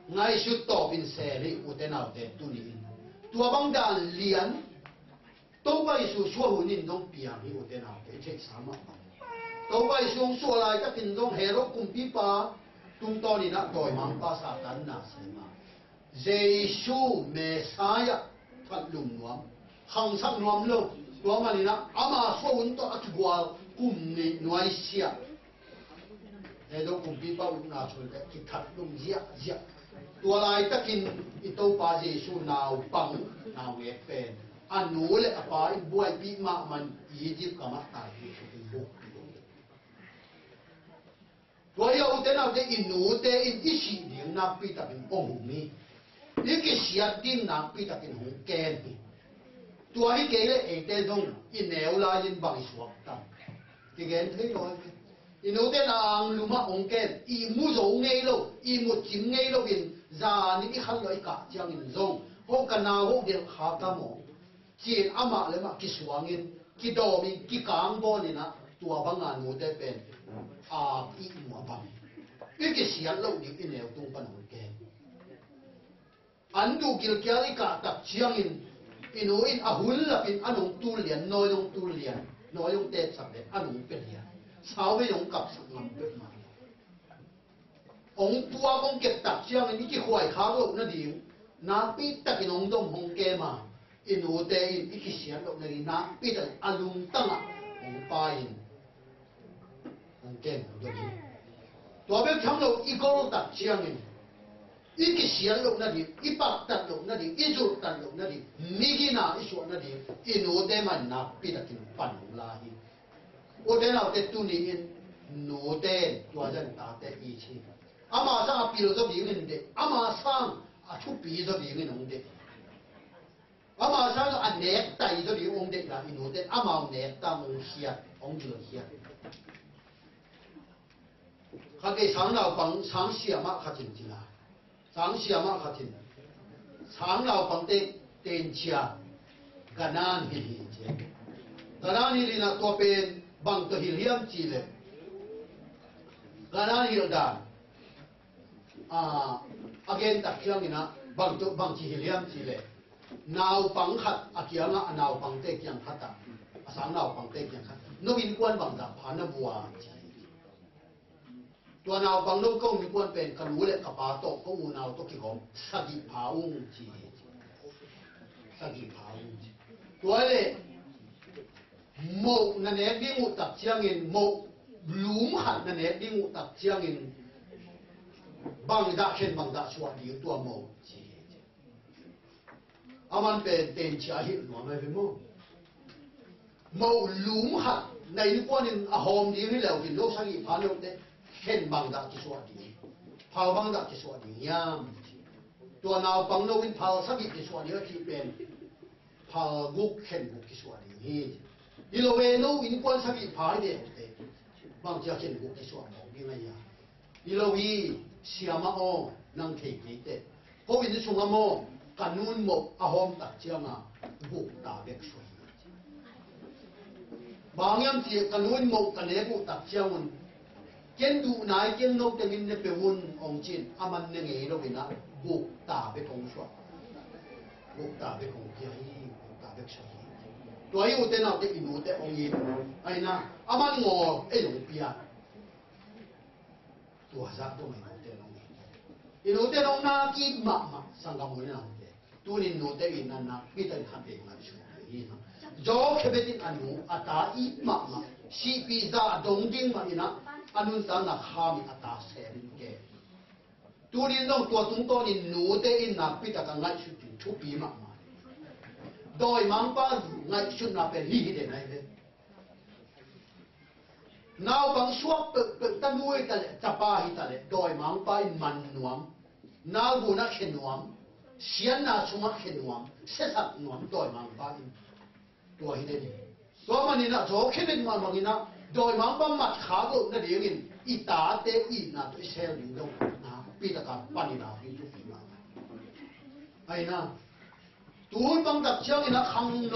ngay suốt tổ bin xe đi u tên nào tên tu ni tua băng đàn liền đâu bay xuống xua hồn in đông bia đi u tên nào tên chết sao mà đâu bay xuống xua lại các tin đông hero cùng pipa tung to ni na đòi mang pa sa tan na se ma Giêsu Messiah phát lùng nuông hàng sắc nuông lâu nuông mà nè ama số un to akigwal kum ni nuai sia để đâu cùng đi bao lúc nào rồi cái thật lùng zia tua lai takin ito pa Giêsu nào bằng nào nghe pen anh nô lệ apa buai pi ma man Egypt kamat tai cái buk tua yêu thế nào để in nô để in isi điểm na pi ta bin ông mi những cái siết tin nạp bị đặt in hồng kén tua hi cái lệ ấy tên đông in nẻo la in bằng suộc tâm cái kén thấy rồi in nô tên ang luma hồng kén i mu dấu ngay lâu i một chim ngay lâu in ra những cái khăn lợi cả chẳng in dông hô cả nào hô điện khá cả mỏ chỉ ama lấy mà cái suang in cái đồ mình cái cang bo này na tua bằng ngàn nô tên bên i mua bằng những cái siết lâu những in nẻo tung bằng hồng kén anh du kil kia cả tập chiang in ahul là in anong tu liền nói ông tu liền nói ông tết sắp đến anong bên liền sao với ông cặp sắp làm bên mà ông tua ông kết tập chiang in cái khoai khá lâu nó đi na biết tất cái ông đông hong kê mà in ô tê in cái xiên lâu này na biết là alung tăng à ông pa in ông kê ông đó đi tua biết thằng lâu câu tập chiang in cái xiên lúc này đi, bạc tạt lúc này đi, rụt tạt lúc này đi, migi na isu này đi, ino de man na pita kin pan lahi. O de nào de tu ni in no de tua dân ta de ichi. Ama sang philosophy in de, ama sang thu pi do đi người ông đấy mà sao anh nét tay do đi ông đấy là inu đấy mà nét ta ông hiền ông chưa hiền cái sáng nào bằng sáng xia mà khát chín chín à sáng xia mà khát chín sáng nào bằng tên chia cái nan hi hi chứ cái nan hi là tua pen bằng cái hi hiếm chi lệ cái nan hi đàn again tak chiang ina bang chi hi hiếm chi lệ nào bằng khát kia ngã nào bằng tê kiang khát à sáng nào bằng tê kiang khát nó liên quan bằng đặc phán nó bùaตัวnào bằng lâu côngมีquanเป็นกันรู้เลยกับปาโตก็อูnàoตัวกี่ของสักิพาวุงจีสักิพาวุงจีตัวเลยโมนั่นเองดิ้งอุตักเชียงอินโมหลุมหันนั่นเองดิ้งอุตักเชียงอินบังดาเข็นบังดาสวัสดีตัวโมจีอามันเป็นเต็นชีหิหนวไม่เป็นโมหลุมหันในนี้กว่านี่อาหอมดีนี่แล้วกินโลกสักิพาโลกเต้เห็นบางดักที่สวัสดีเผาบางดักที่สวัสดียามตัวนาวปังโนวินเผาสักที่สวัสดีก็ที่เป็นเผากุกเห็นกุกที่สวัสดีนี่อีโลเวโนวินกวนสักที่เผาเด็ดเด็ดบางจะเห็นกุกที่สวัสดียังไงยาอีโลวีเสียมาโอนั่งเทกีเด็ดพอวินที่สุงโมกันนู่นโมอาหอมตักเชียงอ่ะบุกตาเบ็กสวยบางยามที่กันนู่นโมกันเลี้ยบุกตักเชียงมันเจนดูนายเจนนกแต่มินเนี่ยเป็นวุ่นองจินอามันเนี่ยไงเราเป็นนะบุกตาไปของชัวบุกตาไปของเพียรีบุกตาไปชัวตัวอยู่แต่น่าจะอินูแต่องยินไอ้นะอามันงอไอ้หลงเปียตัวซักตัวไม่รู้แต่น้องอินูแต่น้องนากีมาสังกัดมันนั่นเองตัวนี้นูแต่อินนั่นนะพี่ตันขัดเองมาชัวนี่นะจอกเขบิดอันนูอัตาอีมาซีพีซ่าดงดิ้งมานี่นะอันนู้นตาหนักข้ามอัตราเซนเกตัวนี้น้องตัวตรงตัวนี้หนูเตอินนักพิจารณาชุดทุบีมากมายโดยมังป้าไงชุดนับเป็นฮีเดนไงเลยนาวบางช่วงเปิดตั้งมวยตะเลจับป้าฮิตะเลโดยมังป้ามันนวมนาวบุนักเขนวมเสียนนาชุมักเขนวมเสสักนวมโดยมังป้าตัวฮิเดนตัวมันนี่นะโจเขบินมันบางนี่นะโดยมังบังมัดขาโดนนั่นเองอีตาเตอีน่าตัวเซลล์อยู่ตรงนะปีตะการปันนี่นะพี่ทุกปีมาไอ้นะตัวบังดักเชียงอินะขังโน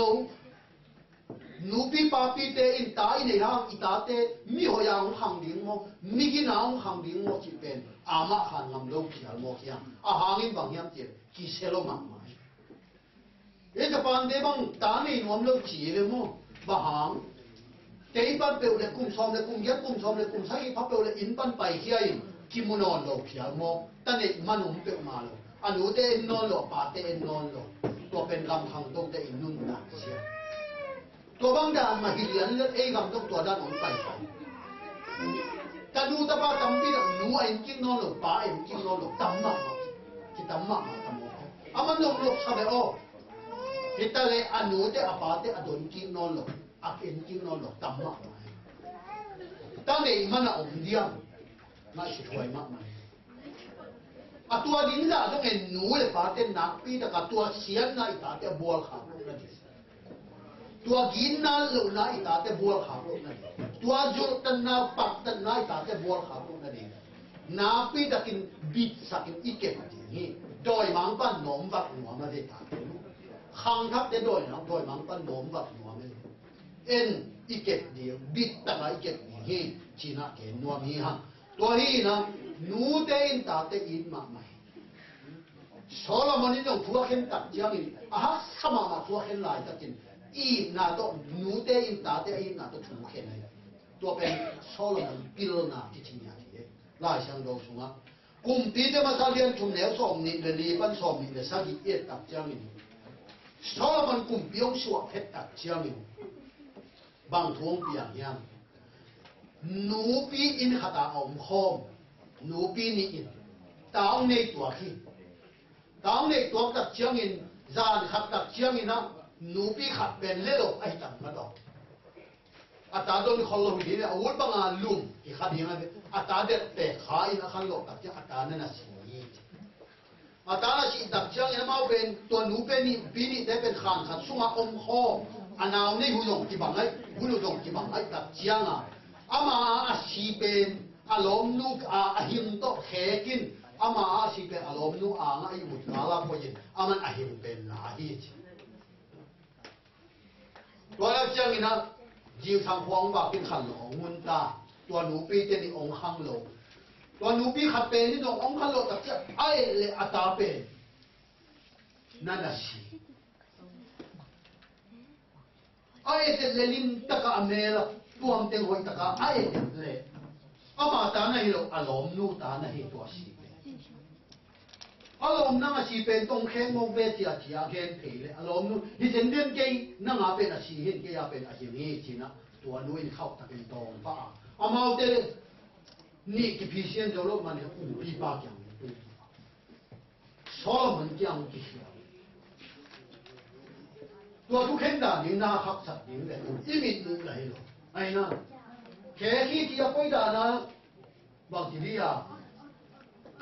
นูปีปาปีเตอินตาอินในห้างอีตาเตมีหัวยางขังดิ้งโมมีกินน้ำขังดิ้งโมจิเป็นอามาขันงำโลกเขียวโมเขียงอาหางอินบางยามเจ็บกิเซโลมากมายเอจะปานเดบังตานี่นวมโลกจีเลยโมบะหางเจ้าปันเปลเลยกุมซอมเลยกุมยัดกุมซอมเลยกุมใช้พับเปลเลยอินปันไปเฮียอินกิมุนอนโลเพียมอตั้งแต่มันหุ่มเปลมาโลอันนู้เตอินนอนโลปาเตอินนอนโลตัวเป็นลำพังตัวเตอินนุ่นด่างเสียตัวบางด่านมาฮิเลียนเลือดเองกับตัวด้านของไปฝันแต่ดูตาป้าจำปีน่ะหนูเองกินนอนโลป้าเองกินนอนโลตั้มมากที่ตั้มมากตั้มมากมันโลกชาเบโอที่ตะเลอันนู้เตอป้าเตอโดนกินนอนโลอาเคนกินนอนหลอกตั้มมากมายตั้งแต่มันอ่ะอมเดียมน่าช่วยมากมายตัวดินน่ะต้องเห็นหนูเลยปาเต้นนักปีแต่กับตัวเสียนน่ะอีตาเตบัวขาบุนั่นเองตัวกินน่ะหลุดน่ะอีตาเตบัวขาบุนั่นเองตัวจุดตันน่ะปักตันน่ะอีตาเตบัวขาบุนั่นเองนักปีแต่กินบิดสักกินอีเก็บนี่โดยมังปั้นหนอมบักหนอมมาได้ตาขังทับได้โดยนะโดยมังปั้นหนอมบักหนอมไม่เอ็นอีเก็บเดียวบิดตั้งอีเก็บนี่จีน่าเกนนัวมีฮะตัวนี้นะนูเตอินตาเตอินมากไหมโซโลมอนี่ต้องทัวเข้มตัดยังอินสมามาทัวเข้มลายตัดกินอีน่าต้องนูเตอินตาเตอินน่าต้องถูกเข้มเลยตัวเป็นโซโลมอนพิลนาที่จริงอย่างนี้ลายช่างเราสูงอ่ะกุมปีเดมาซาเลียนทุ่มเหนียวส่งนี่เดลีบันส่งนี่เดสักอีตัดยังอินโซโลมอนกุมปีองสวดเพชรตัดยังอินบางท้วงเปียงยังหนูปีอินขัดอมคอมหนูปีนี่อินตาในตัวขี้ตาในตัวตัดเชียงอินจานขัดตัดเชียงอินนะหนูปีขัดเป็นเล่ห์ไอ้ตังมาดอกอาตาโดนคนลงที่เนี่ยอาวุธบางอันลุ่มที่ขัดยังไงอาตาเด็ดแต่ขาอินขันหลอกตัดเชียงอาตานั่นน่ะสวย ตาละสิดักเชียงเอ็นมาเป็นตัวหนูเป็นนี่ปีนี้ได้เป็นขานขัดสุงอมคออันเอาในหูลงที่บังไอ้หูลงที่บังไอ้ดักเชียงอามาสีเป็นอารมณ์นุกหิมโตเขกินอามาสีเป็นอารมณ์นุกไอ้หมุดมาลาพยินมันหิมเป็นนาฮีตัวแล้วเชียงนี่นะจิวทางพวงว่าเป็นขันหลงมุนตาตัวหนูปีเจนี่องคังโลตัวหนูปีขัดเป็นนี่ตัวองคังโลแต่จะไอ้เลอตาเป็นนั่นน่ะสิไอ้เด็กเลลิมตะกะเมลตัวมันเต็งหอยตะกะไอ้เด็กเลยอามาตาหน้าฮิโลอารมณ์นูตาหน้าฮิตัวสีเป็นอารมณ์นั่งสีเป็นตรงแข้งมองเวทีอาชีอาเกนเพลอารมณ์นูที่เจนเดียนเกยนั่งอาเป็นอาชีเห็นเกยอาเป็นอาชีนี้จีนะตัวนู้นเข้าตะเป็นตองป้าอามาเดนี่กิพิเศษจะรู้มันเนี่ยปีป้าจังโซโลมอนจังกิเชียตัวทุกเห็นด่านนี่น่าขับสัตว์นี่เลยอีมิดนูเลยหรอไอ้นั่นแค่ที่จะไปด่านนะบางทีนี่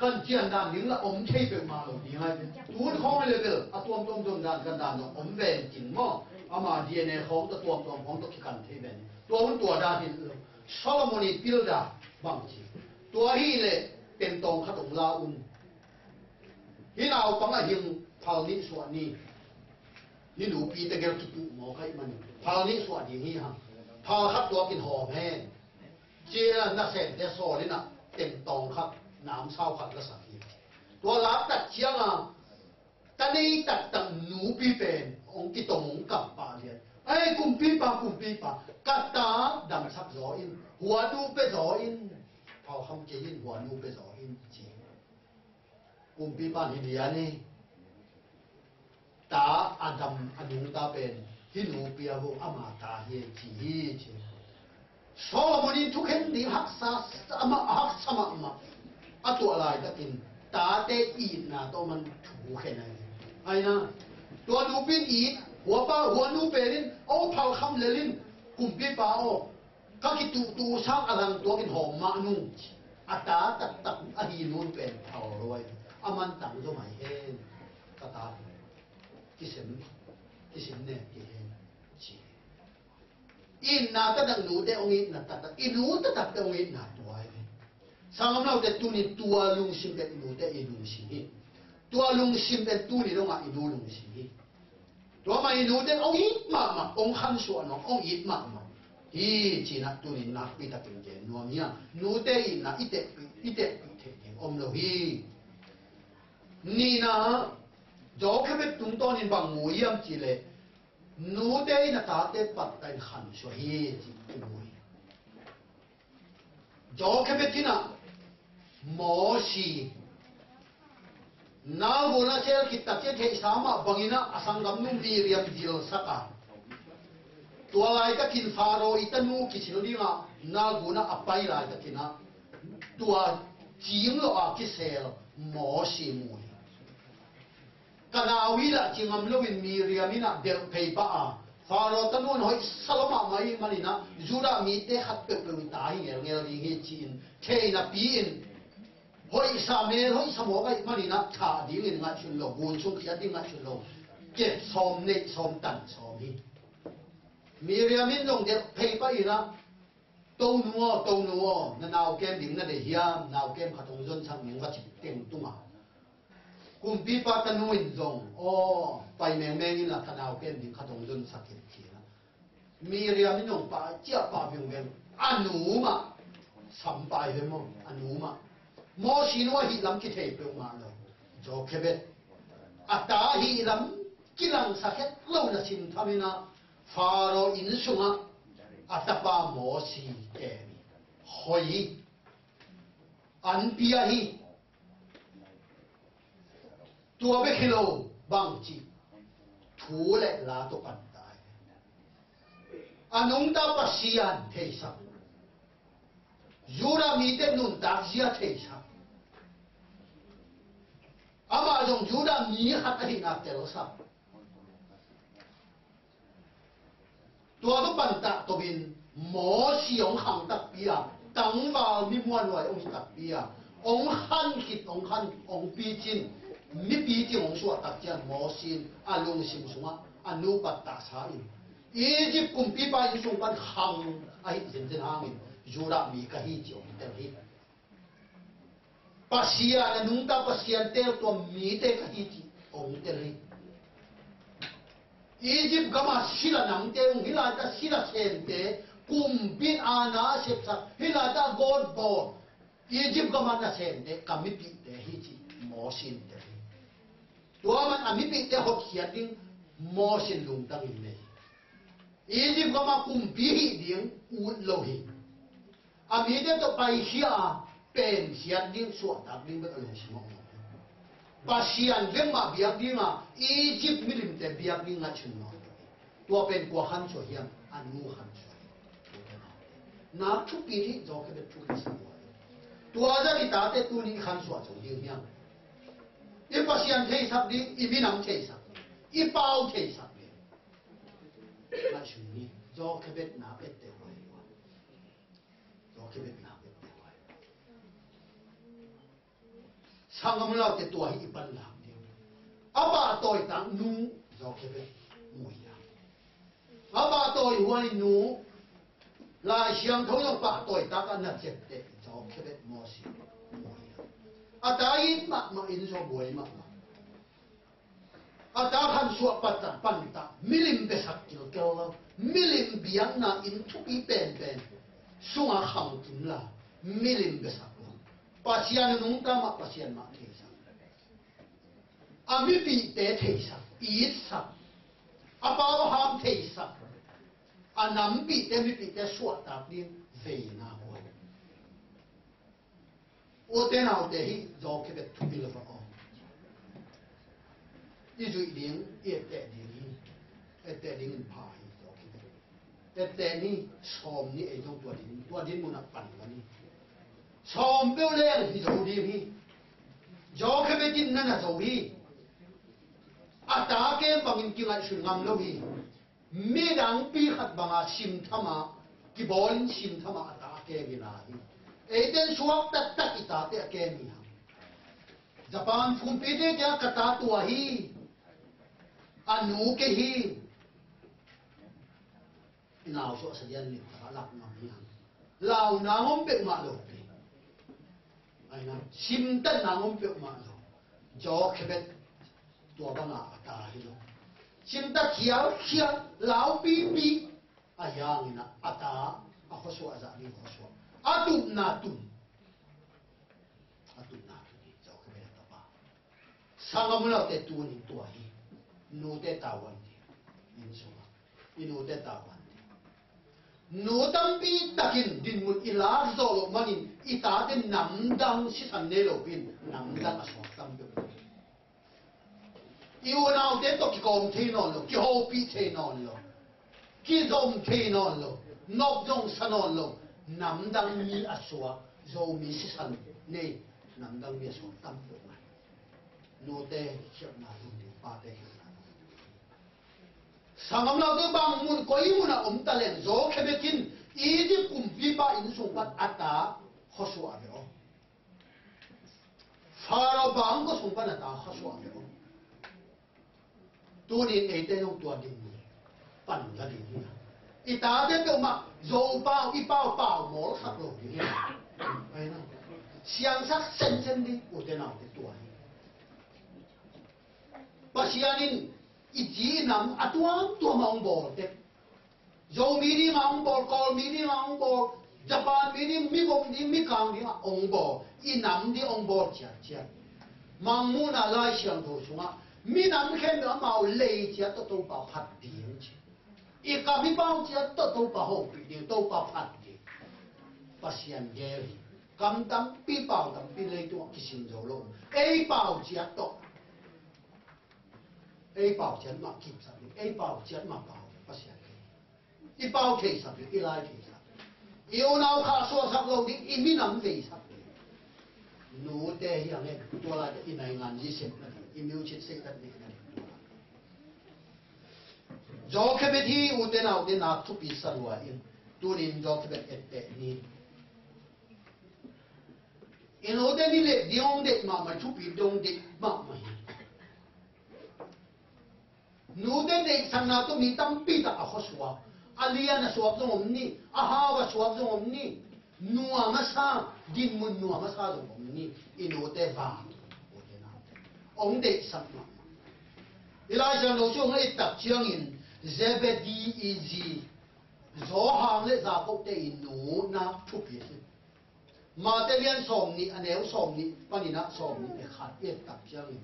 กันเจียนด่านนี่ละอมเทไปมาหรอกนี่ไงตัวของอะไรเด้อตัวด่านกันด่านเนาะอมเบนจริงมั้งอามาดีเอ็นเอของตัวของตัวขี้กันเทเบนตัวมันตัวด่านนี่โซโลมอนี่พิลดาบางทีตัวที่เลยเป็นตรงขัดตรงลาอุนที่เราฟังหิมพาวนี้ส่วนนี้นี่หนูปีตะเกียบกิตุหมอใครมันพาวนี้ส่วนอย่างนี้ฮะพาวขัดตัวกินหอมแห้งเจ้านักเสพแต่โซ่นี่นะเต็มตองขัดน้ำเศร้าขัดละสักทีตัวลับตัดเชียงตอนนี้ตัดตั้งหนูปีเป็นองค์กิตงกับป่าเรียนไอ้กุมปีป่ากัดตาดำซับร้อยหัวดูไปร้อยพอคำเจยินหัวนูไปร้อยจีกุมปีป่าฮิเดียนี่ตาอดัมอนุตาเป็นที่หนูเปียบุอามาตาเฮจีเชโซโลมอนี่ทุกเห็นดีฮักซาอามาฮักสมามาอัตัวอะไรตะกินตาเตอีนะตัวมันถูแค่ไหนไอ้นะตัวหนูเป็นอีหัวป้าหัวหนูเป็นโอ้เผาคำเลลินกุมปีป่าโอ้ก็คิดตูช่างอลังตัวกินหอมมานุ่งอัตตาตักอหีนูนเป็นเผารวยอามันตั้งตัวใหม่เองก็ตาที่เสมเนี่ยที่เห็นจีอินนาตัดหนูแต่องอินนาตัดอินูตัดแต่องอินนาตัวไอ้สังเราแต่ตัวนี้ตัวลุงสิมเป็นหนูแต่อินูสิตัวลุงสิมเป็นตัวนี้ต้องมาอินูลุงสิตัวมาอินูแต่องอินมาองคันส่วนน้ององอินมาที่จีนักตัวนี้นักพิทักษ์เจนนัวเมียหนูแต่อินนาอิเตเทอมโลฮีนี่นะจอกให้เป็นตุ้งต้นอินบางมวยมจีเลยนูเดย์น่ะตาเตปัดกันขันสวยจีมวยจอกให้เป็นที่น่ะหมอชีน้าบุญเจ้าคิดตัดเจ้าเทสามาบังอินะอสังกัมนุ่มดีเรียมดิลสักการตัวอะไรก็กินฟาโรอิตันูกิชิโนดีมาน้าบุญอัปไปอะไรก็กินนะตัวจีมโลอากิเซลหมอชีมวยกันเอาวิละจิงอมลวินมีเรียมินะเดลเพย์ป้าฟาโรตันวนหอยสลมาไม่มานี่นะจูรามีเตะขัดเปิดวิตาหิเงลิงจีนเทนะปีนหอยสามเมลหอยสมองไอ้มานี่นะขาดิ้งงัดชุนโลบุญชุนขยันดิ้งงัดชุนโลเก็บสมเนตสมตันสมหิมีเรียมินลงเดลเพย์ป้าอีนะตัวนัวนั่นเอาเกมดิ้งนั่นเดียมเอาเกมขัดตรงจนช่างยิงก็จิตเต็มตุ้งอ่ะกุมปีปาตันวินจงโอ้ไปแมงนี่ละขนาวเป็นดิ้งขดงจนสักทีนะมีเรียมินงปาเจ้าปาเพียงเวงอันหนูมาสัมไปเวมอันหนูมาโมชินว่าฮิลำคิดเทปมาเลยโจเคเบตอัตตาฮิลำกิลังสักเล่านะชิมทำนะฟาโรอินสุงะอัตปาโมชีเกมีหอยอันปียฮีตัวเบคิโลบางจีถูเละลาตุกันตายอันนุ่งตาปัสยันเทสักยูรามีเตนุนตาเสียเทสักอามาจงยูรามีหัตถินักเตลสักตัวตุปันตะตัวบินหมอสีองขังตักเปียตั้งบ่าวนิมวนไว้องตักเปียองขันขิดองขันองปีจิน mi pi ti ong suwa tak jan mo sin alung sim sunga anu pat ta sa in Egypt kum pi pa in sung pan hang ai zen zen hangin jura mi ka hi chi ong tel hi pasia na nung ta pasian tel to mi te ka hi chi ong tel hi Egypt gama sila nang te ong hilata sila sen te kum pin ana sep sak hilata god bo Egypt gama na sen te kami pi te hi chi mo sin te tua man ami pi te hot hiat ding mo sin lung tang in nei Egypt gama kum pi hi ding ut lo hi ami te to pai hia pen hiat ding suat tak ding ba lo simong pasian leng ma biak ding a Egypt milim te biak ding a chun no tua pen kwa han so hiam anu han so na thu pi hi zo ke thu pi sa tua za di ta te tu ni han so zo ding hiam I pasian thei sak ding I minam thei sak I pau thei sak ding na chun ni zo ke bet na bet te wai zo ke bet na bet te wai sangam lao te tua hi pan lam ding aba toi tang nu zo ke bet mu ya aba toi huai nu la xiang thou yong pa toi tak an na jet te zo ke bet mo si mu ya Atai mak in so boy mak ata kan suap pata panta milim besak kil kela milim biang na in thupi pen sunga khang kin la milim besak lo pasian nung ta ma pasian ma thesa ami pi te thesa I sak apa ham thesa anam pi te suat ta din ve na ho o te nào te hi zo ke bet thu bil fa on I zui ding e te ding hi e te ding pa hi zo ke bet e te ni som ni e jong tua din mun pan la ni som beu leng hi zo ding hi zo ke bet din na zo hi ata ke bangin ki ngai shun ngam lo hi mi dang pi khat banga sim thama ki bolin sim thama ata ke gi la hi Eden suak tak ita te akemi ham Japan kumpite kya kata tua hi anu ke hi inaw so sa diyan ni alak ngam hi law na ngom pe ma lo pe ai na simtan na ngom pe ma lo jo khebet tua banga ata hi lo simta khiao law pi ayang ina ata a khoswa za ni khoswa Atun na tun ni zo ke bet ta ba sangam la te tu ni tua hi nu te tawan di in suma inu te tawan di nu tam pi takin din mun ilak zo lo manin ita te namdang si san ne lo bin namdang aso tam be iu nau te to ki kom the non lo ki ho pi the non lo ki zom the non lo nok jong sanon lo namdang mi aswa zo mi si san ne namdang mi aswa tam po ma no te siap na tu ni pa te sangam la de bang mun ko I mun a talen zo khebekin Egypt kum pi pa in sung pat ata khoswa be faro bang ko sung pan ata khoswa be tu ni e te no tu din ni pan la din ni ita te pe ma zo bao I bao mo sak lo ni ai na siang sak sen di u te na te tua pasianin I ji nam atuang tua maung bol te zo mi ni maung bol kol mi ni maung bol Japan mi ni mi gom ni mi kang ni ong bol I nam di ong bol chia mang mu na lai siang tho sunga mi nam khen na mau lei chia to pa phat ding I kami bao chia to pa ho pi ding to pa phat ding pasian geri kam tam pi bao tam pi lei tu kisim zo lo ei bao chia to ei bao chia ma kip sa ei bao chia ma bao pasian I bao thei sa I lai thei sa yêu nào kha so sa lo ding I mi nam thei sa nu te hi ang e to la I nai ngan ji set na I miu chit se ta ni zo khebet hi u te nau te na thu pi sarwa in tunin zo khebet ette ni in o te ni le diong de ma thu pi dong de ma hi นูเดนเอกสังนาตุมีตั้มปีตาขสวะอาลียานะสวบตรงนี้อาฮาวะสวบตรงนี้นัวมาซาดินมุนนัวมาซาตรงนี้อินูเตวาโอเคนะองเด็กสังนาเวลาจะเราช่วงให้ตักเชียงอินเซเบดีอีจีโซหางเลจาก็เตอินูนักทุกอย่างมาเตเลียนสมนี้อันเดียวสมนี้ปนินะสมนี้เอขาดเอตักเชียงอิน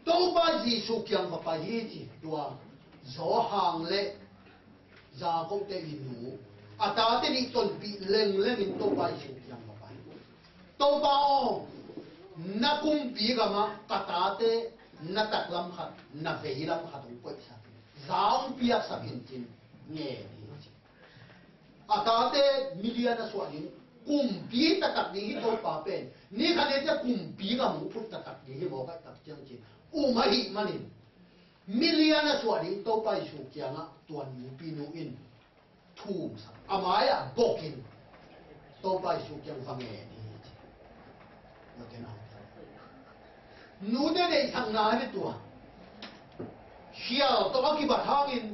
ตัวไปจีสุกียงกับไปฮีจีตัวโซหางเลจาก็เตอินูอาตาเตนิตนปีเล็งอินตัวไปสุกียงกับไปตัวไปนักกุมปีกับมากตาเตนักตักลำขัดนักเวลำขัดอุปสรรคสาวปียสักหินจินเงี้ยอาตาเตมิเลียนสวรรค์กุมปีตักนี้ตัวป่าเป็นนี่ขณะจะกุมปีกับมุพุทธตักนี้บอกว่าตักจังจินอุมาหิมันินมิเลียนสวรรค์ตัวไปสุกยังอ่ะตัวนูปีนูอินทุ่มสักอามายะบอกินตัวไปสุกยังฟังเงี้ยนี่โอเคนะนูเดนทางนาให้ตัวเชี่ยวตัวกี่บาททางอิน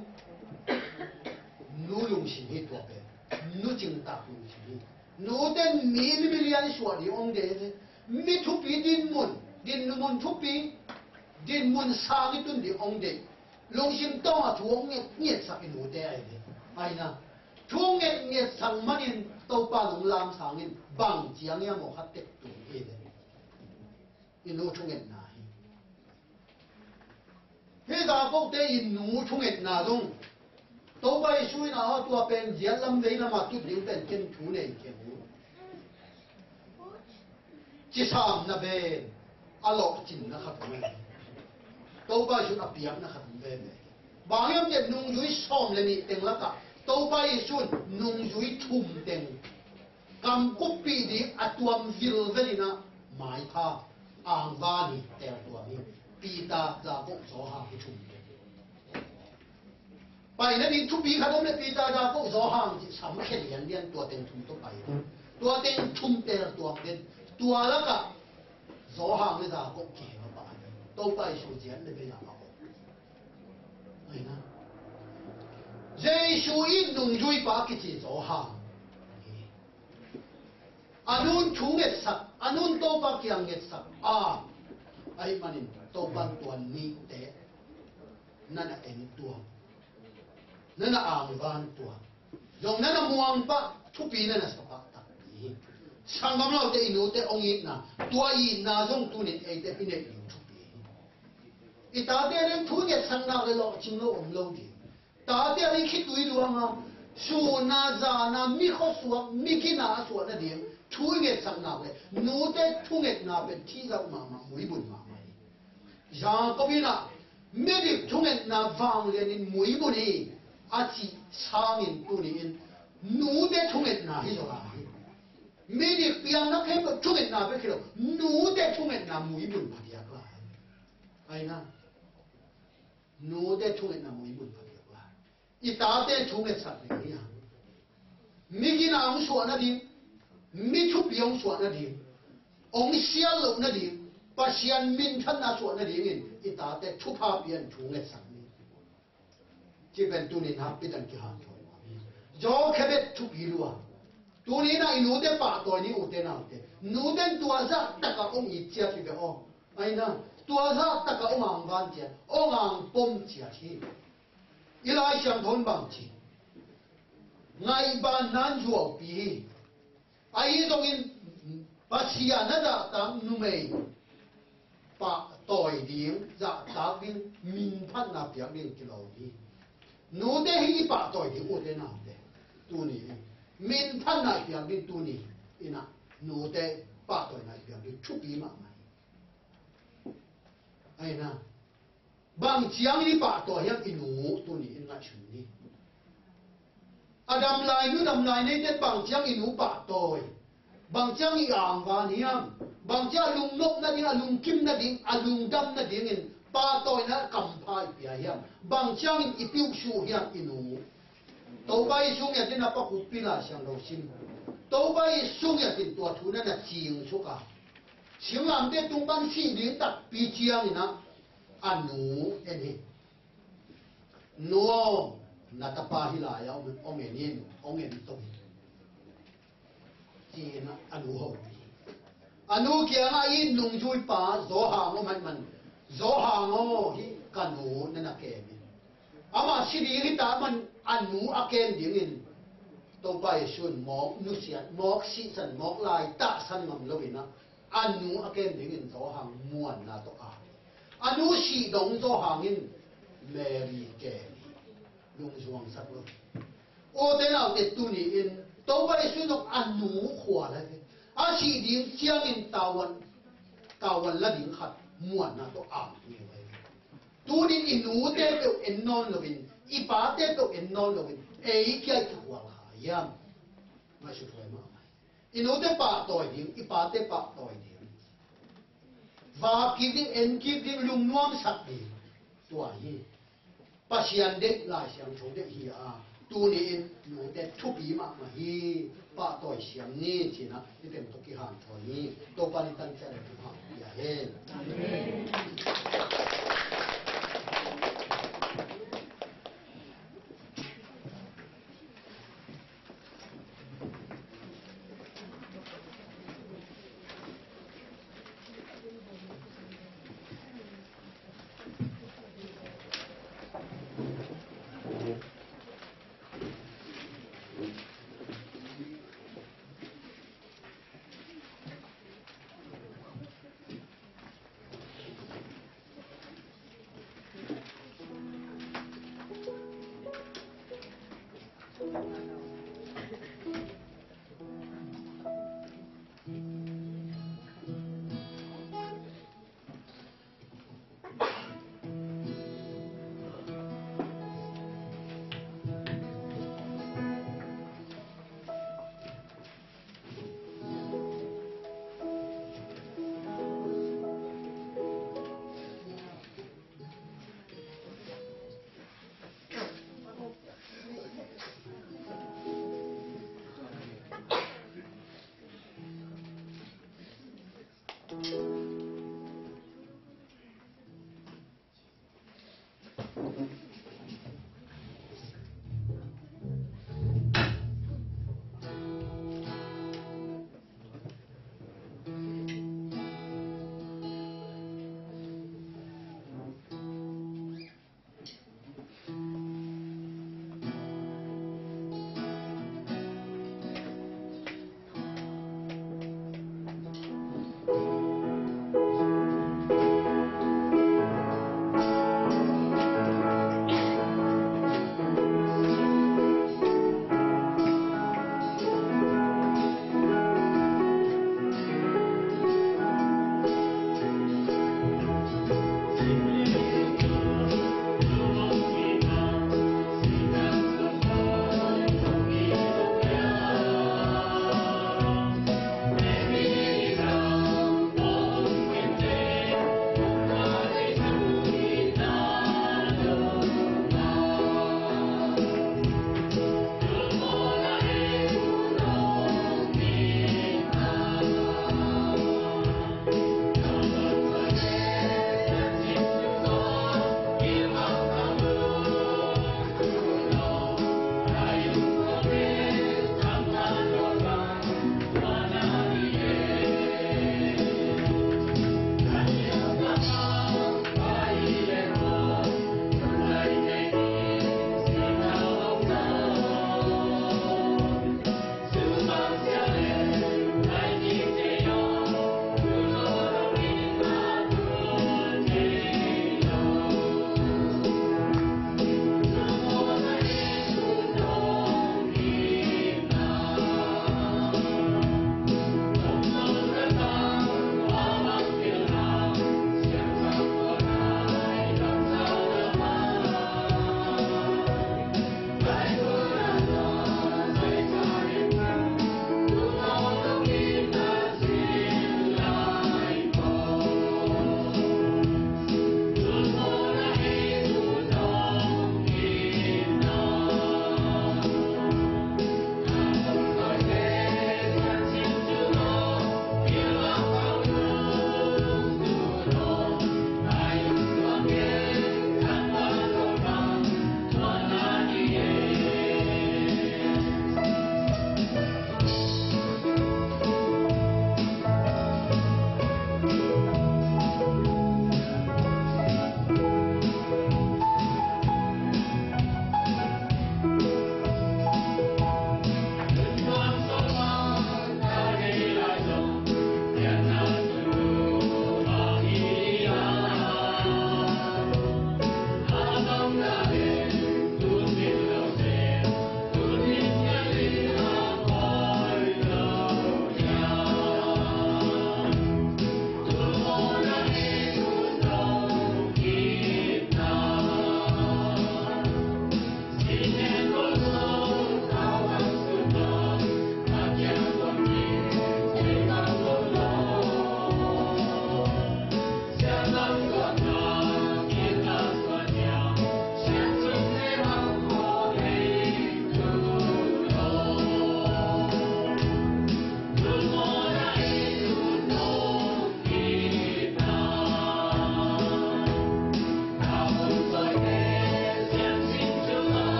นูลุงสิให้ตัวเป็นนูจึงตักลุงสินูเดนมีมิเลียนสวรรค์องเดนมีทุกปีดินมุนทุกปีดินมุนสร้างตุนดีองเดนลุงสิต้องทวงเงียสักนูเดนไอ้นะทวงเงียสังมันอินตัวป้าลุงลามสังอินบางเจียงยังบอกฮัตเต็กตัวเองอินูทุ่งเอ็ดนาเฮดาก็เตอินูทุ่งเอ็ดนาตรงตัวไปช่วยนาตัวเป็นเจียลำเวลมาตุดเลี้ยงเป็นเก่งทุนเองเก่งจิสามนะเป็นอลอกจินนะครับผมตัวไปช่วยนับเปียกนะครับผมเป็นบางอย่างเนี่ยนุ่งยุ้ยซ้อมเลยนี่เต็งละกะตัวไปช่วยนุ่งยุ้ยทุ่มเต็งกำกุบปีดีอัตวมวิลเวลินะหมายท่าอ่างวานีแต่ตัวนี้ปีตาจากกโสหางที่ชุ่มไปนั่นนี่ทุกปีขนมเนี่ยปีตาจากกโสหางที่สำคัญอย่างเดียนตัวเต็งชุ่มตัวไปตัวเต็งชุ่มแต่ตัวเต็งตัวแล้วก็โสหางเนี่ยจากกเกี่ยวไปตัวไปสู่เจียนเลยไปอย่างไรไอ้นะเจสูอินนุ่งจุยปากิจิโสหางอันนู้นชุ่มเอ็ดสักอันนู้นตัวปากิยังเอ็ดสักไอ้มันนี่ตัวบันตัวนี้เตะนั่นเองตัวนั่นอ่างวานตัวตรงนั้นมวงปะทุกปีนั่นสภาพตักปีสังคมเราเตะอินุเตะองค์อินนะตัวอินนะตรงตัวนี้ไอ้เตะปีเนี่ยอยู่ทุกปีอีตาเตะเรื่องทุกอย่างสังนาเลยเราจึงเราเราดีตาเตะเรื่องคิดดูอีหลวงอ่ะสูนาจานามีข้อสวมมีกินาสวมนั่นเองทุกอย่างสังนาเลยนู้เตะทุกอย่างนาเป็นที่เรามามุ้ยบุญมาอย่างก็มีนะไม่ได้ทุ่งเงินนาฟังเรียนมวยบุรีอาชีสร้างเงินตัวนี้นูเด็ทุ่งเงินนาให้สบายไม่ได้เพียงนักเห็นทุ่งเงินนาไปแค่เรานูเด็ทุ่งเงินนามวยบุญมาเดียกว่าไอ้นะนูเด็ทุ่งเงินนามวยบุญมาเดียกว่าอีตาเด็ทุ่งเงินสัตว์เนี่ยมีกินอาหารส่วนนั้นดีมีทุบยงส่วนนั้นดีองเสียลงนั้นดีปัจจัยมินทันนาส่วนนั้นเองอิตาเตชุภาพเปลี่ยนช่วงเงินสังนี้ที่เป็นตัวนี้นับเป็นกี่หันถอยจอแค่เป็นทุกยิรัวตัวนี้นะอินูเดป่าตัวนี้อุเตนาอุเตนูเดนตัวจะตะกะองอิเจียที่เป็นอ๋อไอ้นะตัวจะตะกะองอ่างวันเจียองอ่างปมเจียที่อีไลช่างทนบางทีไงบ้านนั้นจัวปีไอ้ตรงนี้ปัจจัยนั่นจะตามนุ่มเองปะต่อยเดียงจะตาบินมินพันนาเปียกเดียงกิโลดีนูเดฮีปะต่อยเดียงโอเดนาเดตัวนี้มินพันนาเปียกเดียงตัวนี้อินะนูเดปะต่อยนาเปียกเดียงชุบปีมากไหมไอ้นะบางเชียงนี่ปะต่อยยังอินูตัวนี้อินะชุนนี้อดำลายนู้ดำลายในเด็ดบางเชียงอินูปะต่อยบางเชียงอีอ่างวานิยมบางทีอลุงนกนั่นเองอลุงกิมนั่นเองอลุงดำนั่นเองป้าต่อยนะกำพายเปียยังบางช่างอีพิวชูยังอินูตัวไปสูงอย่างที่นับปักอุปิลาช่างเราชิมตัวไปสูงอย่างที่ตัวทุนนั่นเชียงชุกะเชียงลำเด็ดตรงบ้านที่เลี้ยงตัดปีเชียงนะอันนูเอ็นเฮ no na tapa hila ya ongenin ongen to chi na anu ho anu kia nga in nung chui pa zo ha ngo man zo ha ngo hi kanu na ke mi ama siri ri ta man anu aken ding in to bai sun mok nu siat mok si san mok lai ta san ngam lovina anu aken ding in zo hang muan na to a anu si dong zo hang in Mary ke lung zuang sak lo o te nào te tu ni in to bai sun nok anu khwa la ke a si ding chiang in tawan la ding khat muan na to a ni wai tu ni inu te pe en non lovin I pa te pe en non lovin e kia ki wa ha yam mai su foi ma inu te pa toi ding I pa te pa toi ding va ki ding en ki ding lung nuam sak ding tua hi pasian dek lai siang chou dek hi a tu ni in nu te thu pi ma ma hi pa toi siam ni chi na ni tem to ki han tho ni to pa ni tan cha le ha ya he amen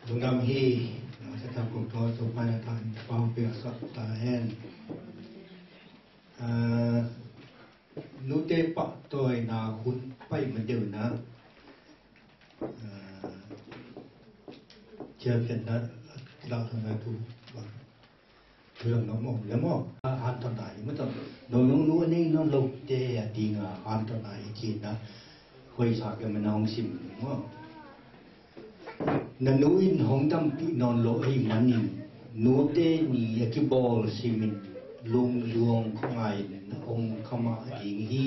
Lung Nam Hi sẽ tham cùng tôi trong bài thánh bao việc sắp ta hen nụ tê bạc tôi là hun bay mà điều na chơi phiền đó lao thằng này thu thường nó mỏng lắm mà han tao này mới tao nó này nó lâu tê đi ngà han tao này chỉ na quay sang cái mình không sim đúng không năn nuôi hong tam pi non lo ai manin nu te ni ki bol simin lung luong ngai ong kama ding hi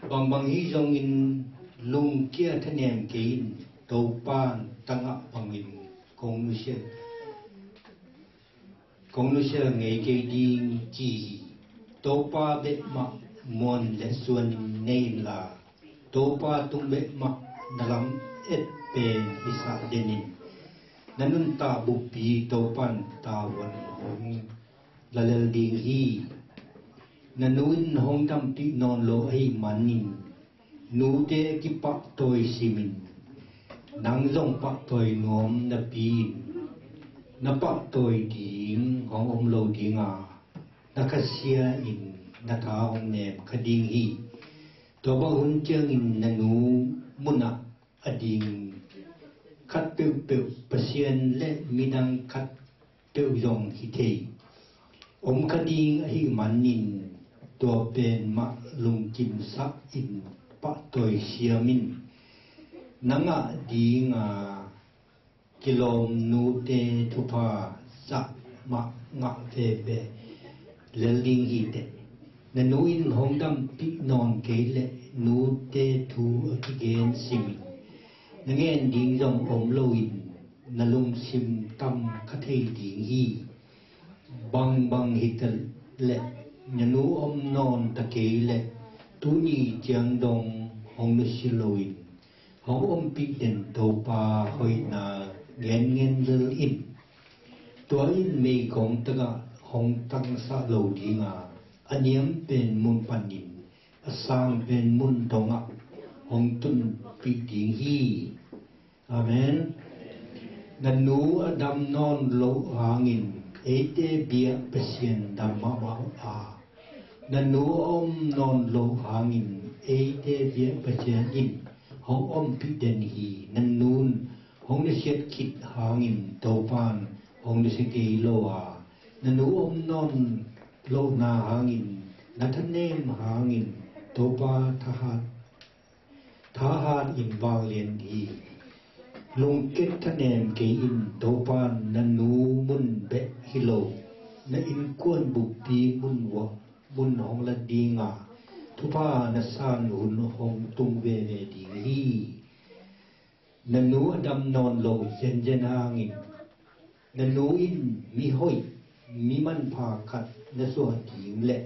bang hi jong in lung kia thanem ke in to pan tanga bangin kong nu sia ngai ke ding chi to pa be ma mon le suan nei la to pa tung be ma dalam et pen isa denin nanun ta bupi topan tawan hong lalal ding hi nanun hong tam ti non lo ai manin nu te ki pak toy simin nang zong pak toy nom na pin na pak toy ding hong om lo dinga na kasia in na tha hong nem khading hi to ba hun chang in nanu muna ading khát tiêu pasien le midang khát tiêu dòng hi thei khading hi manin tua pen ma lung kim sak in pa toy siamin nanga dinga kilom nu te thupa sa ma nga te be leling hi te na nu in hong dam pi non ke le nu te thu again simin nangen ding dong om loin na lung sim tam khathei ding hi bang hital le nyanu om non ta ke le tu ni chiang dong hong nu siloin hong om pi den to pa hoi na ngen lil in to in me kong ta ga hong tang sa lo dinga aniam pen mun panin asang pen mun donga hong tun pi ding hi amen nanu adam non lo hangin ete bia pasien dhamma ma a nanu om non lo hangin ete bia pasien in hong om pi den hi nanun hong ne siat kit hangin topan hong ne sike lo a nanu om non lo na hangin nathanem hangin topa thahat in wang lien hi lung kết thanem ke in topan nanu mun be hilo na in kuan bupi mun wa mun hong la dinga thupa na san hun hong tung ve ding hi nanu adam non lo jen hangin nanu in mi hoi mi man pha khat na so ding le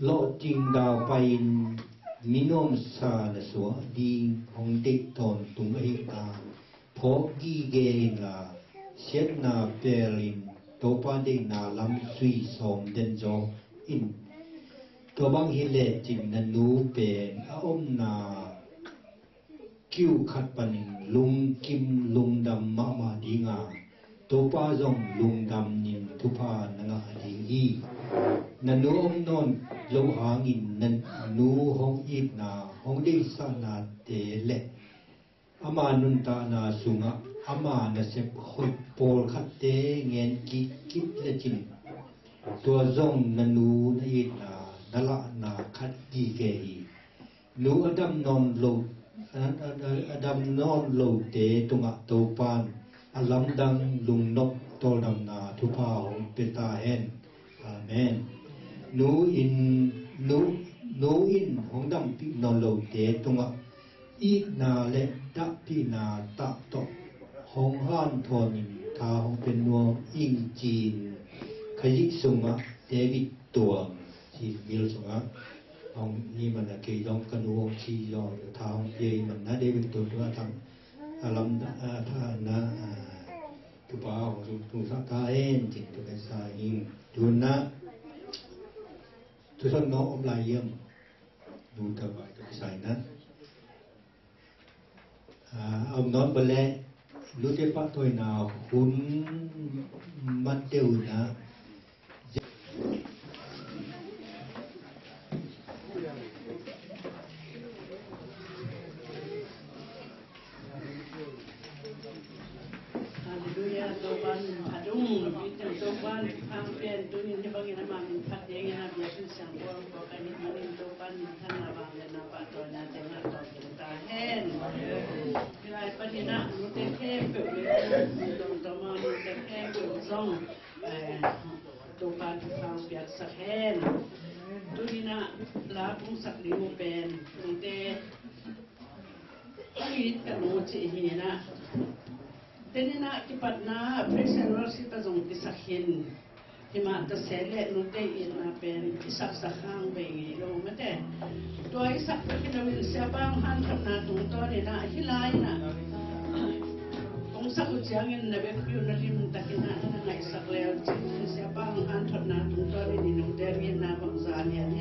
lo ting dao pain minom sa na so ding hong te ton tung ai ka phoki ge la siat na pelin topa de na lam sui som den jo in to bang hi le chim na nu pen a om na kiu khat panin lung kim lung dam ma dinga topa jong lung dam nin thupa nanga ding hi nanu om non lo hangin nan nu hong it na hong de sa na te le ama nun ta na sunga ama na se khoi pol khat te ngen kit le chin tua zong nanu na it na dala na khat di ke hi nu adam non lo te tunga to pan alam dang lung nok to dam na thupa hong peta hen amen nu in hong dam pi non lo te tunga i na le da pi na ta to hong han thonin tha hong pen nuo ing chin khayik sunga david tuang chi mil sunga hong ni man na ke dong kan nuo chi yo tha hong ye man na david tu tu tham alam tha na tu pa hong tu sa ta en chin tu ka sa ing tu na tu son no om lai yem du ta ba tu sai na ông nói bê lute pa toy na hun mateu na Haleluya, Tuhan adung, kita Tuhan hampir dunia ni bagi nama minta dia yang biasa siang buang bukan ini manin Tuhan minta nama dan nama Tuhan yang tengah kita hen. Bila pada nak minta kepe, teman-teman minta kepe, zong Tuhan hampir sehen. Dunia lapung saklimu pen, minta kita nuci ini nak. Teni nak kipat na presenter si tazong kisakhin hima ta sele no te ina pen isak sakhang be lo mate to isak pe kinawin siapang han na tung to ni na hilai na kung sa kuchangin na be pyu na lim takina na isak le siapang han na tung to ni no der na bang zan yan